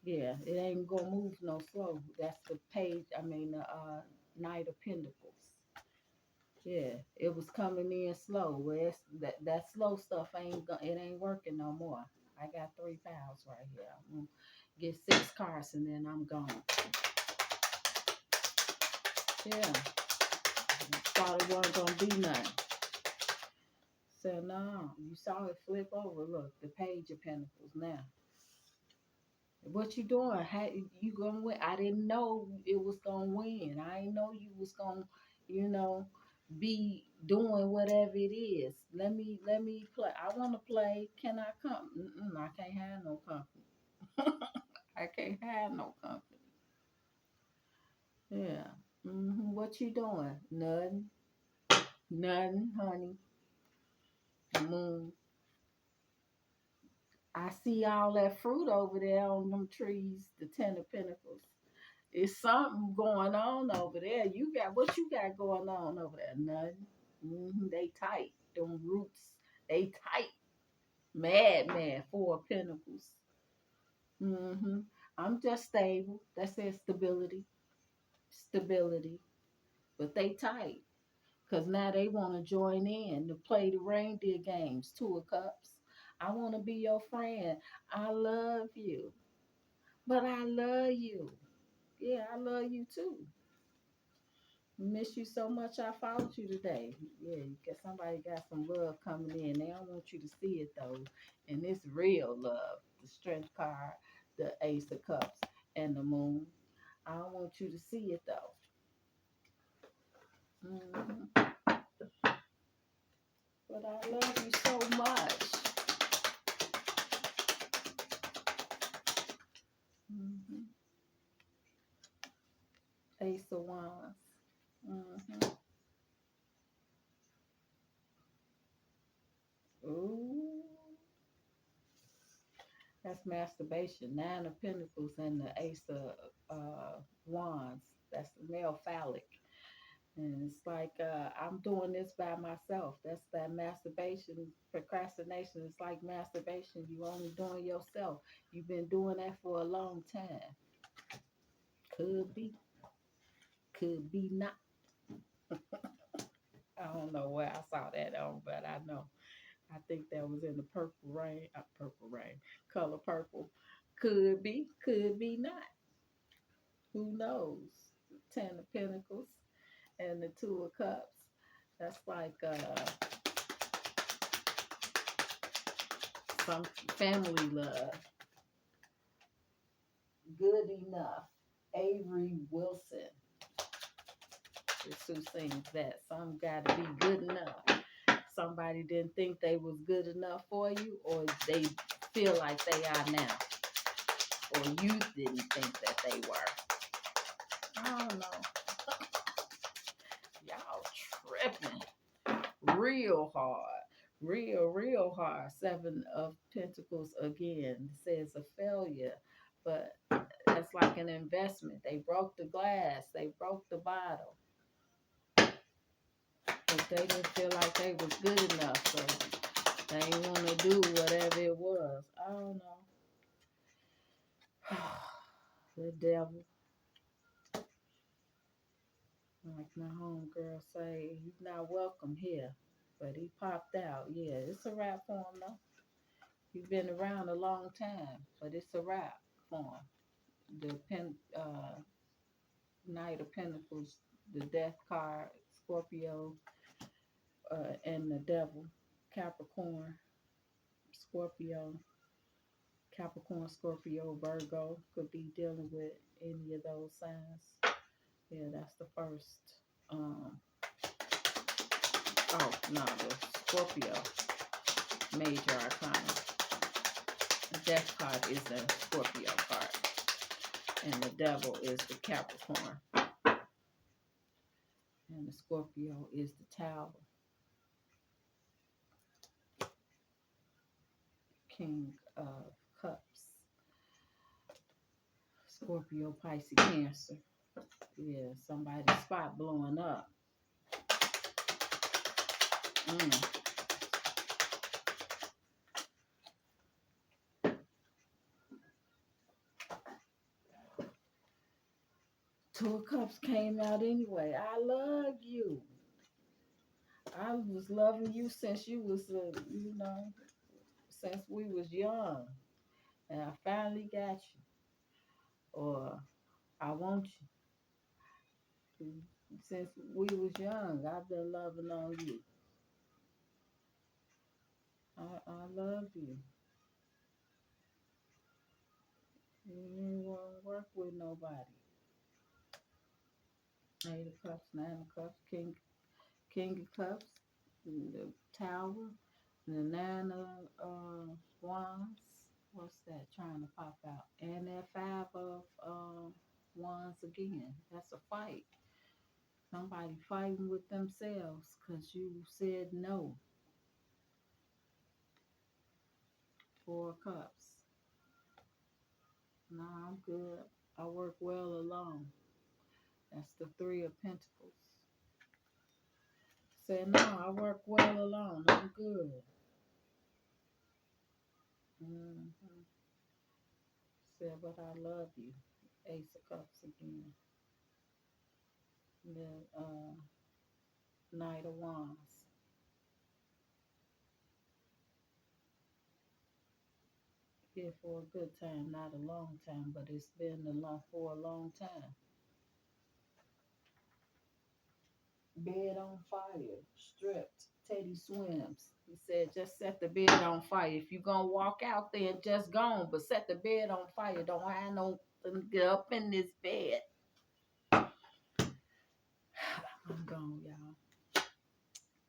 Yeah, it ain't gonna move no slow. That's the page. Knight of Pentacles. Yeah, it was coming in slow. Well, that slow stuff it ain't working no more. I got 3 pounds right here. I'm gonna get 6 cards and then I'm gone. Yeah, thought it wasn't gonna be nothing. So no, you saw it flip over. Look, the Page of Pentacles now. What you doing? How you gonna win? I didn't know it was gonna win. I didn't know you was gonna, you know, be doing whatever it is. Let me play. I want to play. Can I come? I can't have no company. I can't have no company. Yeah. What you doing? Nothing. Nothing, honey. Moon. I see all that fruit over there on them trees. The 10 of Pentacles. It's something going on over there. You got what you got going on over there? Nothing. They tight. Them roots, they tight. Mad 4 of Pentacles. I'm just stable. That says stability. Stability. But they tight. Because now they want to join in to play the reindeer games. 2 of Cups. I want to be your friend. I love you. But I love you. Yeah, I love you too. Miss you so much. I followed you today. Yeah, you got somebody got some love coming in. They don't want you to see it though, and it's real love. The Strength card, the Ace of Cups, and the Moon. I don't want you to see it though. But I love you so much. Ace of Wands. Ooh. That's masturbation. 9 of Pentacles and the Ace of Wands. That's the male phallic. And it's like, I'm doing this by myself. That's that masturbation. Procrastination is like masturbation. You only doing yourself. You've been doing that for a long time. Could be. Could be not. I don't know where I saw that on, but I know. I think that was in the Purple Rain. Purple Rain. Color Purple. Could be. Could be not. Who knows? 10 of Pentacles and the 2 of Cups. That's like some family love. Good enough. Avery Wilson is who sings that. Some gotta be good enough. Somebody didn't think they was good enough for you, or they feel like they are now. Or you didn't think that they were. I don't know. Y'all tripping. Real hard. Real hard. 7 of Pentacles again. It says a failure. But that's like an investment. They broke the glass. They broke the bottle. But they didn't feel like they was good enough. So They ain't want to do whatever it was. I don't know. The devil, like my homegirl say, he's not welcome here. But he popped out. Yeah, it's a rap for him though. He's been around a long time, but it's a rap for him. Knight of Pentacles, the Death card, Scorpio, and the Devil, Capricorn, Scorpio, Capricorn, Scorpio, Virgo could be dealing with any of those signs. Yeah, that's the first. Um, oh no, the Scorpio major arcana. The Death card is the Scorpio card, and the Devil is the Capricorn, and the Scorpio is the Tower, King of Cups, Scorpio, Pisces, Cancer. Yeah, somebody's spot blowing up. Mm. Two of Cups came out anyway. I love you. I was loving you since you was, since we was young. And I finally got you. Or I want you. Since we was young, I've been loving on you. I love you. You didn't want to work with nobody. Eight of Cups, Nine of Cups, King of Cups, the Tower, the Nine of Wands. What's that trying to pop out? And that Five of Wands again. That's a fight. Somebody fighting with themselves because you said no. Four of Cups. No, I'm good. I work well alone. That's the Three of Pentacles. Said no, I work well alone. I'm good. Mm-hmm. Said, but I love you. Ace of Cups again. The Knight of Wands. Here for a good time, not a long time, but it's been for a long time. Bed on fire, stripped. Teddy swims. He said, just set the bed on fire. If you're going to walk out there, just go, but set the bed on fire. Don't have no get up in this bed. I'm gone, y'all.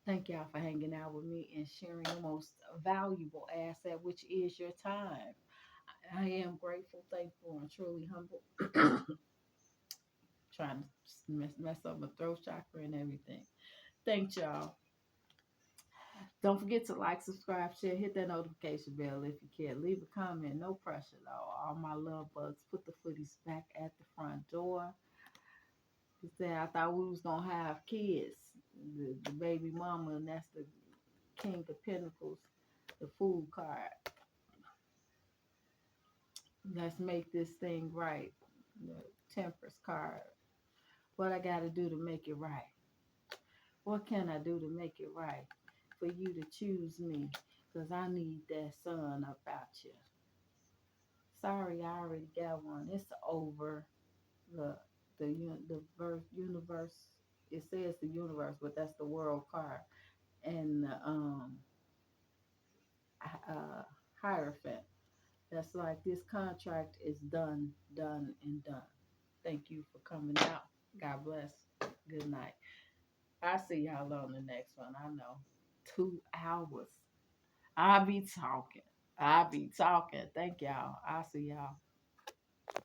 Thank y'all for hanging out with me and sharing your most valuable asset, which is your time. I am grateful, thankful, and truly humble. Trying to mess up my throat chakra and everything. Thanks, y'all. Don't forget to like, subscribe, share, hit that notification bell if you can. Leave a comment, no pressure though. All my love bugs, put the footies back at the front door. He said, I thought we was going to have kids. The baby mama, and that's the King of Pentacles, the Fool card. Let's make this thing right. The Temperance card. What I got to do to make it right? What can I do to make it right? For you to choose me, because I need that sun up out you. Sorry, I already got one. It's over. The universe. It says the universe, but that's the world card. And uh, Hierophant. That's like this contract is done, and done. Thank you for coming out. God bless. Good night. I'll see y'all on the next one. I know. 2 hours. I'll be talking. Thank y'all. I'll see y'all.